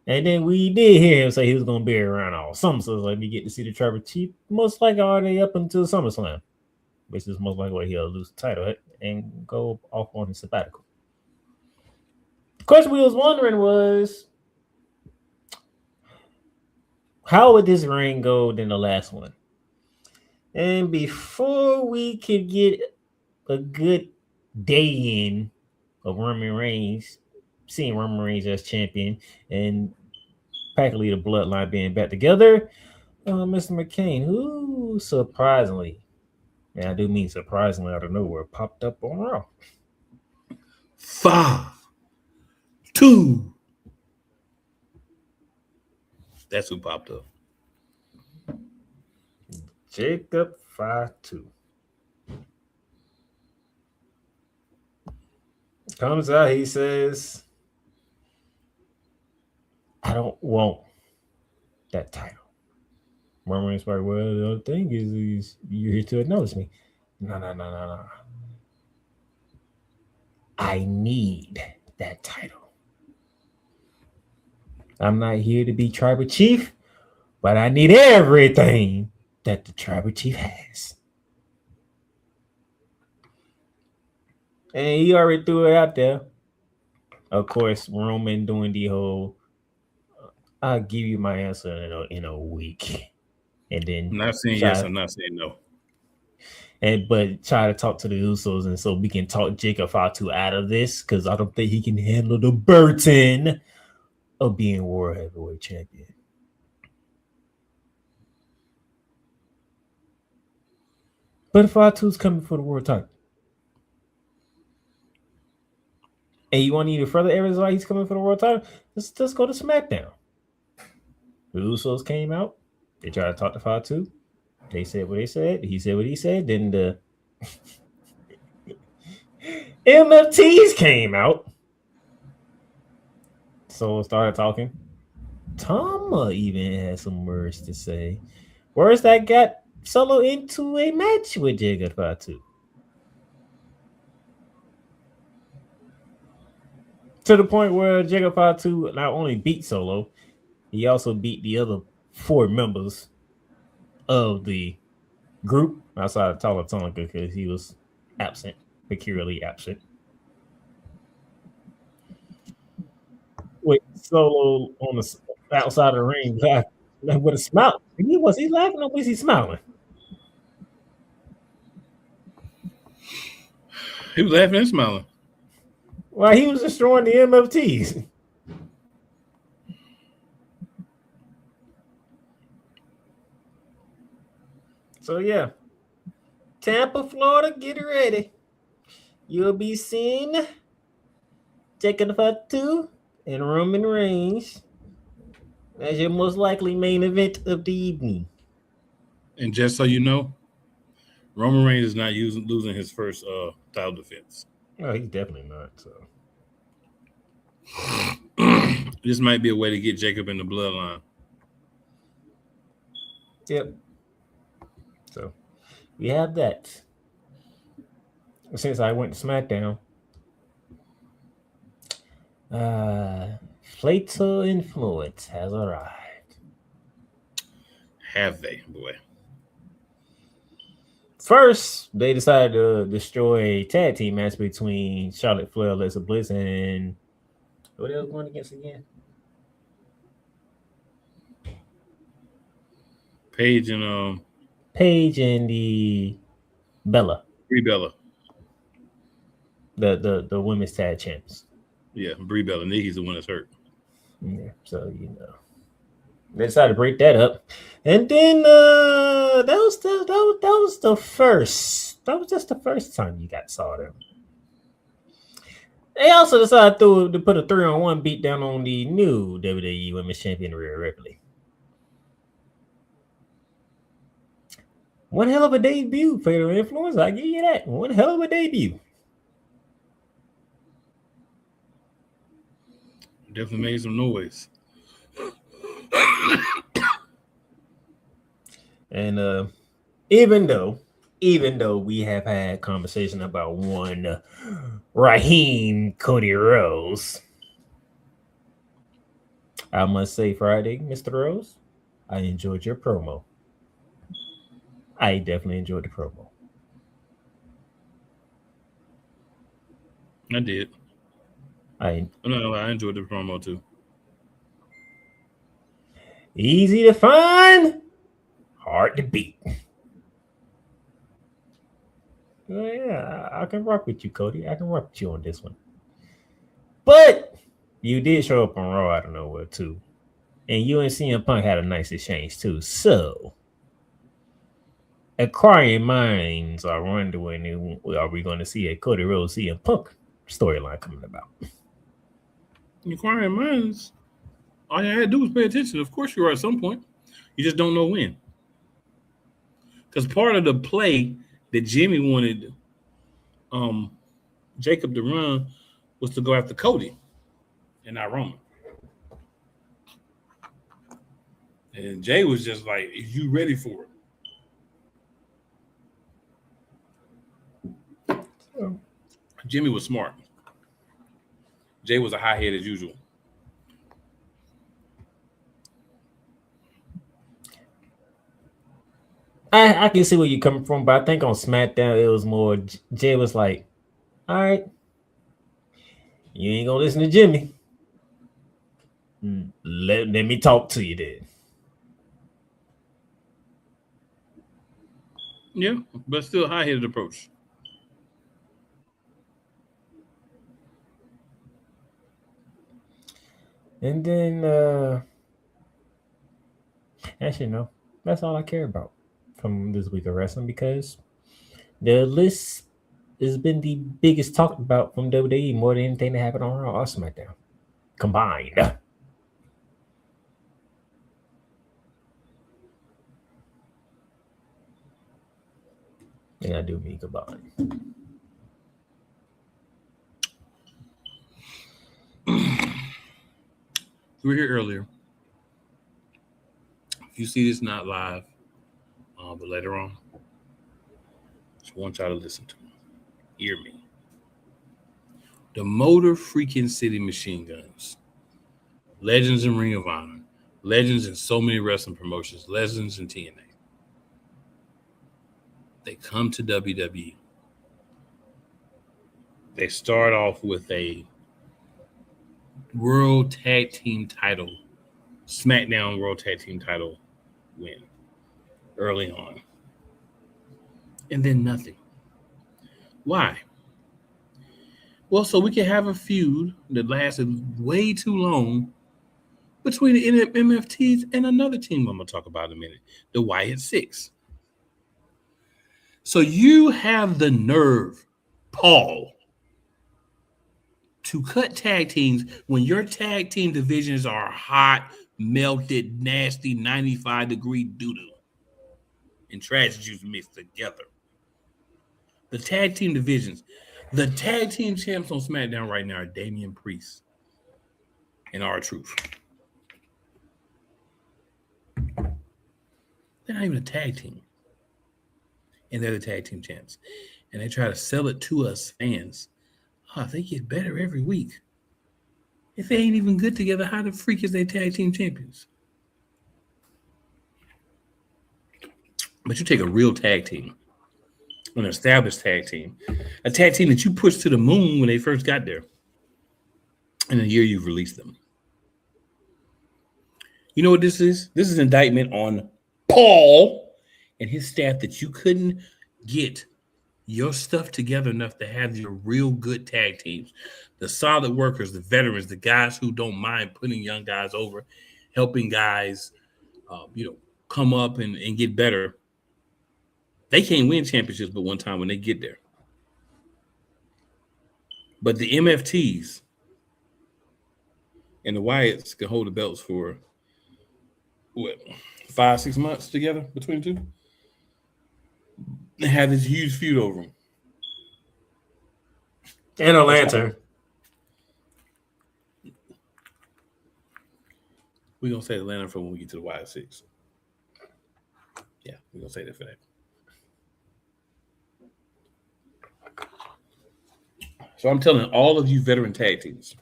And then we did hear him say he was going to be around all summer. So like we get to see the Tribal Chief most likely already up until SummerSlam, which is most likely he'll lose the title and go off on his sabbatical. The question we was wondering was, how would this reign go than the last one? And before we could get a good day in of Roman Reigns, seeing Roman Reigns as champion and practically the bloodline being back together, Mr. McCain, who surprisingly, and I do mean surprisingly out of nowhere, popped up on Raw.
5, 2, That's who popped up.
Jacob Fatu. Comes out, he says, I don't want that title. Roman Reigns like, well, the other thing is you're here to acknowledge me. No. I need that title. I'm not here to be tribal chief, but I need everything that the tribal chief has. And he already threw it out there. Of course, Roman doing the whole, I'll give you my answer in a week. And then
I'm not saying yes, I'm not saying no.
But try to talk to the Usos, and so we can talk Jacob Fatu out of this, because I don't think he can handle the burden of being World Heavyweight Champion. But Fatu's coming for the world title. And you want even further evidence why he's coming for the world title? Let's go to SmackDown. The Usos came out. They tried to talk to Fatu. They said what they said. He said what he said. Then the MFTs came out. So started talking. Tama even had some words to say. Words that got Solo into a match with Jacob Fatu. To the point where Jacob Fatu not only beat Solo, he also beat the other 4 members of the group outside of Tala Tonga because he was absent, peculiarly absent. With Solo on the outside of the ring with a smile. Was he laughing or was he smiling?
He was laughing and smiling.
Well, he was destroying the MFTs. So yeah, Tampa, Florida, get ready. You'll be seeing Jacob Fatu and Roman Reigns as your most likely main event of the evening.
And just so you know, Roman Reigns is not losing his first title defense.
No, he's definitely not. So
this might be a way to get Jacob in the bloodline.
Yep. So we have that. Since I went to SmackDown, Fatal Influence has arrived.
Have they, boy?
First, they decided to destroy a tag team match between Charlotte Flair, Alexa Bliss, and what else going against again?
Paige and
the Bella.
Brie Bella.
The women's tag champs.
Yeah, Brie Bella. Nikki's the one that's hurt.
Yeah, so you know. They decided to break that up. And then that was the first. That was just the first time you saw them. They also decided to put a 3-on-1 beat down on the new WWE Women's Champion Rhea Ripley. One hell of a debut, Fatal Influence. I give you that. One hell of a debut.
Definitely made some noise.
And even though we have had conversation about one Raheem Cody Rose, I must say, Friday, Mr. Rose, I enjoyed your promo. I definitely enjoyed the promo.
I did. I enjoyed the promo too.
Easy to find, hard to beat. Well, yeah, I can rock with you, Cody. I can rock with you on this one. But you did show up on Raw out of nowhere too, and you and CM Punk had a nice exchange too. So, acquiring minds are wondering, are we going to see a Cody Rhodes CM Punk storyline coming about?
Inquiring minds. All you had to do was pay attention. Of course, you are at some point. You just don't know when. Because part of the play that Jimmy wanted Jacob to run was to go after Cody and not Roman. And Jay was just like, "Is you ready for it?" Jimmy was smart. Jay was a high head as usual.
I can see where you're coming from, but I think on SmackDown it was more Jay was like, all right, you ain't gonna listen to Jimmy. Let me talk to you then.
Yeah, but still a high-headed approach.
And then actually no, that's all I care about from this week of wrestling because the list has been the biggest talked about from WWE more than anything that happened on Raw or SmackDown combined. And I do mean combined.
We were here earlier. If you see this not live, but later on, just want y'all to listen to me. Hear me. The Motor Freaking City Machine Guns, legends in Ring of Honor, legends in so many wrestling promotions, legends in TNA. They come to WWE. They start off with a World Tag Team title, SmackDown World Tag Team title win early on. And then nothing. Why? Well, so we can have a feud that lasted way too long between the MFTs and another team I'm going to talk about in a minute, the Wyatt Six. So you have the nerve, Paul, to cut tag teams when your tag team divisions are hot, melted, nasty, 95-degree doo-doo and trash juice mixed together. The tag team divisions. The tag team champs on SmackDown right now are Damian Priest and R-Truth. They're not even a tag team. And they're the tag team champs. And they try to sell it to us fans. Oh, they get better every week. If they ain't even good together, how the freak is they tag team champions? But you take a real tag team, an established tag team, a tag team that you pushed to the moon when they first got there. In a year, you've released them. You know what this is? This is an indictment on Paul and his staff that you couldn't get your stuff together enough to have your real good tag teams. The solid workers, the veterans, the guys who don't mind putting young guys over, helping guys, come up and get better. They can't win championships but one time when they get there. But the MFTs and the Wyatts can hold the belts for, 5-6 months together between the two? They have this huge feud over them.
And a lantern.
We're going to say the lantern for when we get to the Wyatt Six. Yeah, we're going to say that for that. So I'm telling all of you veteran tag teams,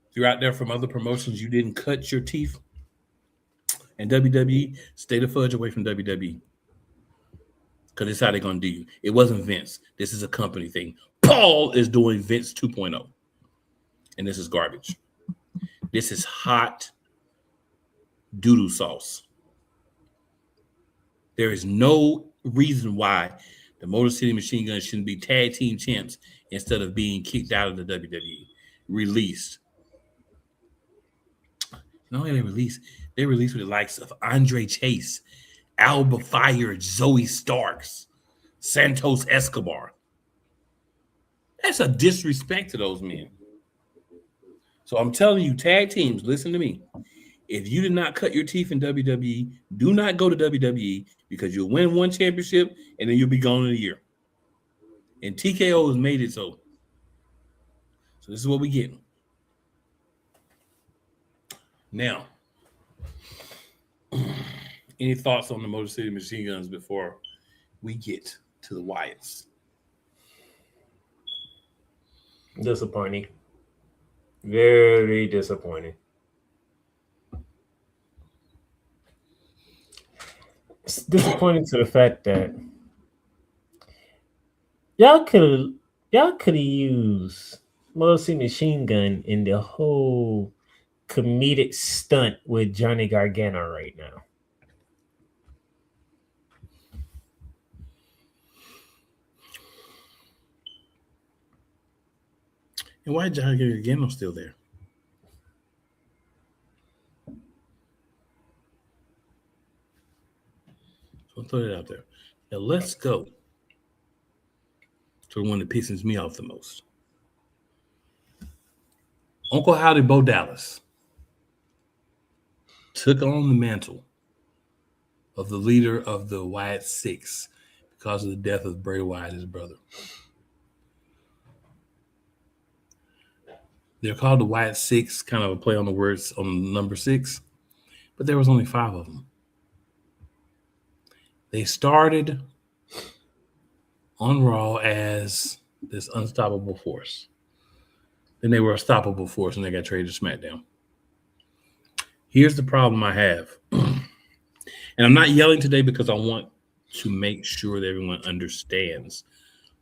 if you're out there from other promotions, you didn't cut your teeth in WWE, stay the fudge away from WWE. Because it's how they're going to do you. It wasn't Vince. This is a company thing. Paul is doing Vince 2.0. And this is garbage. This is hot doo-doo sauce. There is no reason why the Motor City Machine Guns shouldn't be tag team champs instead of being kicked out of the WWE. Released. Not only they released with the likes of Andre Chase, Alba Fire, Zoe Starks, Santos Escobar. That's a disrespect to those men. So I'm telling you, tag teams, listen to me. If you did not cut your teeth in WWE, do not go to WWE because you'll win one championship and then you'll be gone in a year. And TKO has made it so. So this is what we get. Now, any thoughts on the Motor City Machine Guns before we get to the Wyatts?
Disappointing. Very disappointing. It's disappointing to the fact that y'all could have used Motor City Machine Gun in the whole comedic stunt with Johnny Gargano right now.
And why is Johnny Gargano still there? So I'll throw it out there. Now let's go to the one that pisses me off the most. Uncle Howdy Bo Dallas took on the mantle of the leader of the Wyatt Six because of the death of Bray Wyatt, his brother. They're called the Wyatt Six, kind of a play on the words on number 6, but there was only 5 of them. They started on Raw as this unstoppable force. Then they were a stoppable force and they got traded to SmackDown. Here's the problem I have. And I'm not yelling today because I want to make sure that everyone understands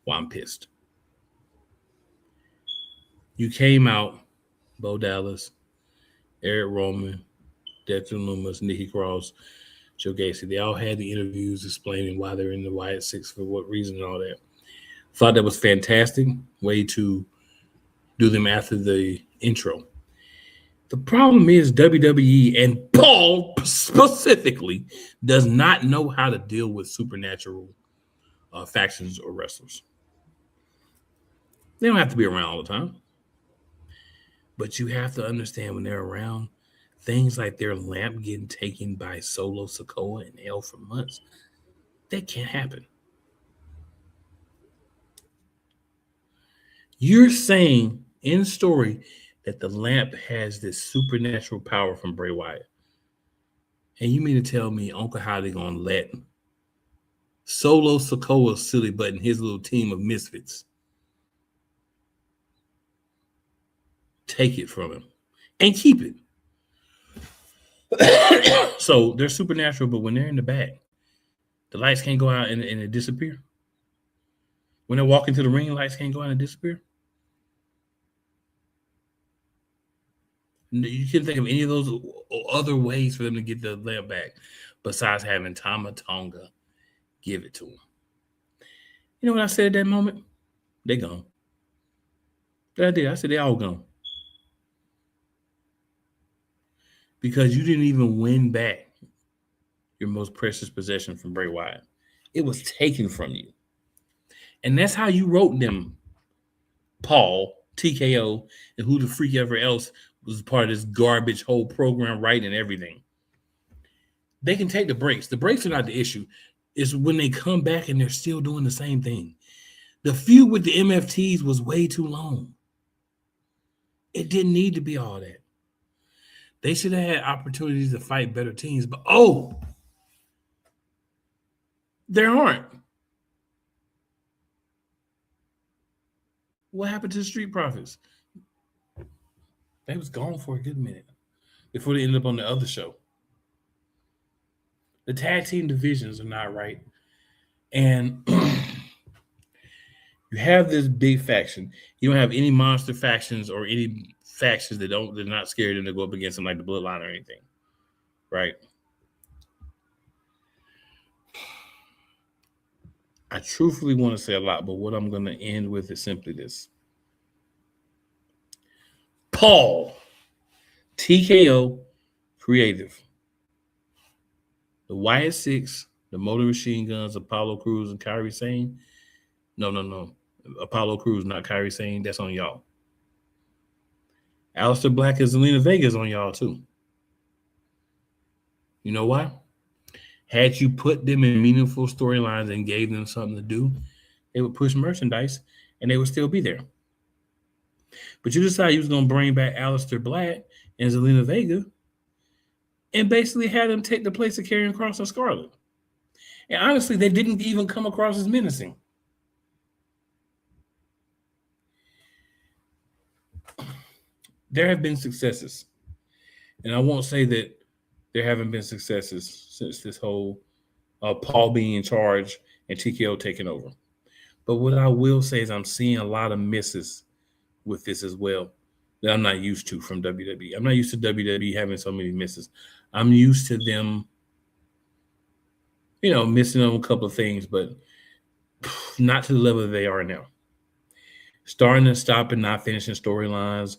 why I'm pissed. You came out, Bo Dallas, Eric Roman, Dexter Lumis, Nikki Cross, Joe Gacy. They all had the interviews explaining why they're in the Wyatt Six, for what reason and all that. Thought that was fantastic. Way to do them after the intro. The problem is WWE and Paul specifically does not know how to deal with supernatural factions or wrestlers. They don't have to be around all the time. But you have to understand when they're around, things like their lamp getting taken by Solo Sikoa and L for months, that can't happen. You're saying in story that the lamp has this supernatural power from Bray Wyatt. And you mean to tell me Uncle Howdy gonna let Solo Sikoa silly button his little team of misfits take it from him and keep it? So they're supernatural, but when they're in the back, the lights can't go out and it disappear. When they walk into the ring, lights can't go out and disappear. You can't think of any of those other ways for them to get the lamp back besides having Tama Tonga give it to them. You know what I said at that moment? They gone. That I did. I said they all gone. Because you didn't even win back your most precious possession from Bray Wyatt. It was taken from you. And that's how you wrote them, Paul, TKO, and who the freak ever else was part of this garbage whole program, right, and everything. They can take the breaks. The breaks are not the issue. It's when they come back and they're still doing the same thing. The feud with the MFTs was way too long. It didn't need to be all that. They should have had opportunities to fight better teams, but there aren't. What happened to the Street Profits? They was gone for a good minute before they ended up on the other show. The tag team divisions are not right. And you have this big faction. You don't have any monster factions or any factions they're not scared to go up against them like the Bloodline or anything. Right? I truthfully want to say a lot, but what I'm going to end with is simply this. Paul, TKO, Creative, the Wyatt Six, the Motor Machine Guns, Apollo Crews, and Kairi Sane. No. Apollo Crews, not Kairi Sane. That's on y'all. Aleister Black and Zelina Vega's on y'all too. You know why? Had you put them in meaningful storylines and gave them something to do, they would push merchandise and they would still be there. But you decided you was going to bring back Aleister Black and Zelina Vega and basically had them take the place of Karrion Kross and Scarlett. And honestly, they didn't even come across as menacing. There have been successes. And I won't say that there haven't been successes since this whole Paul being in charge and TKO taking over. But what I will say is I'm seeing a lot of misses with this as well that I'm not used to from WWE. I'm not used to WWE having so many misses. I'm used to them, missing on a couple of things, but not to the level that they are now. Starting and stopping, not finishing storylines,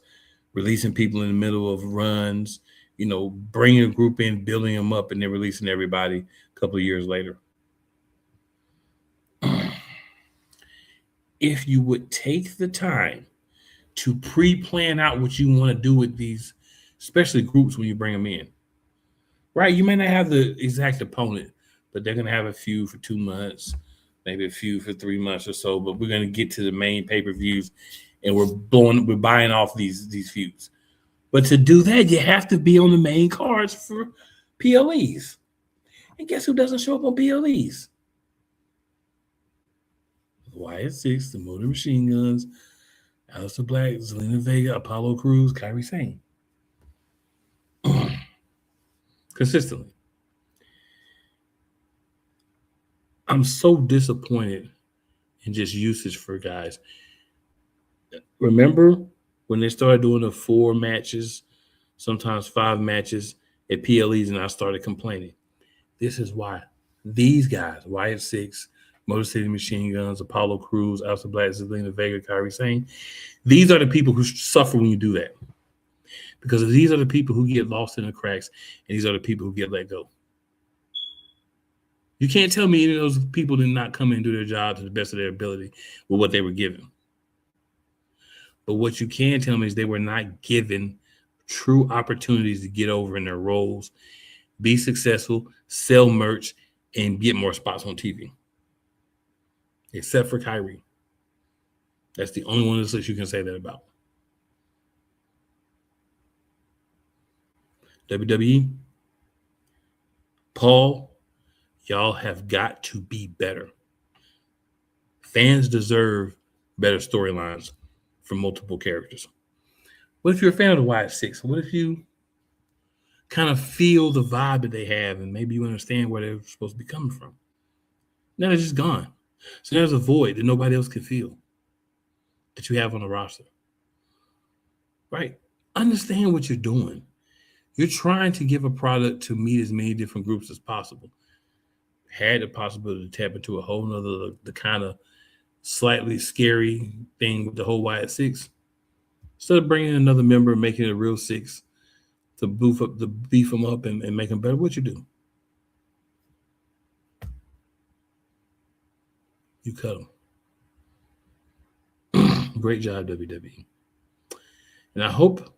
releasing people in the middle of runs, bringing a group in, building them up, and then releasing everybody a couple of years later. If you would take the time to pre-plan out what you want to do with these, especially groups when you bring them in, right? You may not have the exact opponent, but they're going to have a feud for 2 months, maybe a feud for 3 months or so, but we're going to get to the main pay-per-views and we're buying off these feuds. But to do that, you have to be on the main cards for PLEs. And guess who doesn't show up on PLEs? Wyatt Six, the Motor Machine Guns, Aleister Black, Zelina Vega, Apollo Crews, Kairi Sane. Consistently. I'm so disappointed in just usage for guys. Remember when they started doing the 4 matches, sometimes 5 matches at PLEs, and I started complaining? This is why. These guys, Wyatt Six, Motor City Machine Guns, Apollo Crews, Aleister Black, Zelina Vega, Kairi Sane, these are the people who suffer when you do that. Because these are the people who get lost in the cracks, and these are the people who get let go. You can't tell me any of those people did not come in and do their job to the best of their ability with what they were given. But what you can tell me is they were not given true opportunities to get over in their roles, be successful, sell merch, and get more spots on TV. Except for Kairi. That's the only one of this list you can say that about. WWE, Paul, y'all have got to be better. Fans deserve better storylines from multiple characters. What if you're a fan of the Wyatt Six? What if you kind of feel the vibe that they have and maybe you understand where they're supposed to be coming from? Now they're just gone. So there's a void that nobody else can feel that you have on the roster. Right? Understand what you're doing. You're trying to give a product to meet as many different groups as possible. Had the possibility to tap into a whole nother, the kind of slightly scary thing with the whole Wyatt Six. Instead of bringing another member and making it a real 6 to beef them up and make them better, what you do? You cut them. Great job, WWE. And I hope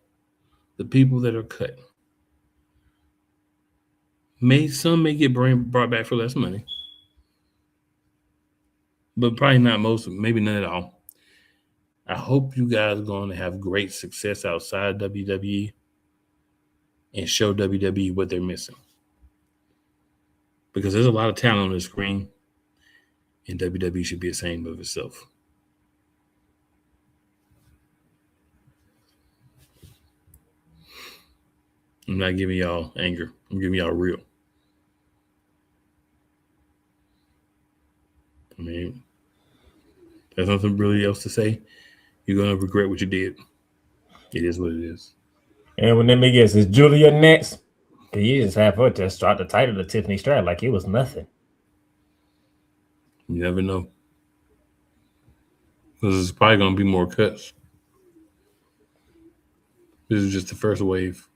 the people that are cut, some may get brought back for less money, but probably not most, maybe none at all. I hope you guys are going to have great success outside WWE and show WWE what they're missing. Because there's a lot of talent on the screen, and WWE should be ashamed of itself. I'm not giving y'all anger. I'm giving y'all real. I mean, there's nothing really else to say. You're going to regret what you did. It is what it is.
And when let me guess, is Julia next? You just have her just drop the title to Tiffany Stratton like it was nothing.
You never know. Because there's probably going to be more cuts. This is just the first wave.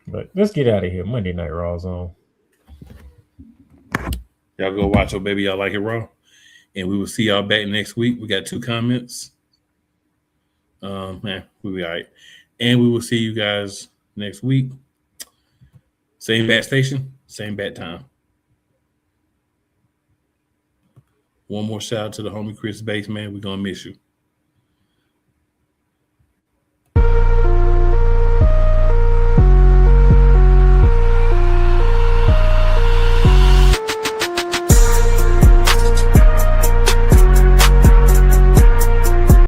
But let's get out of here. Monday Night Raw's on.
Y'all go watch Oh Baby, Y'all Like It Raw. And we will see y'all back next week. We got 2 comments. Man, we'll be all right. And we will see you guys next week. Same bat station, same bat time. One more shout out to the homie Chris Bates, man. We're gonna miss you.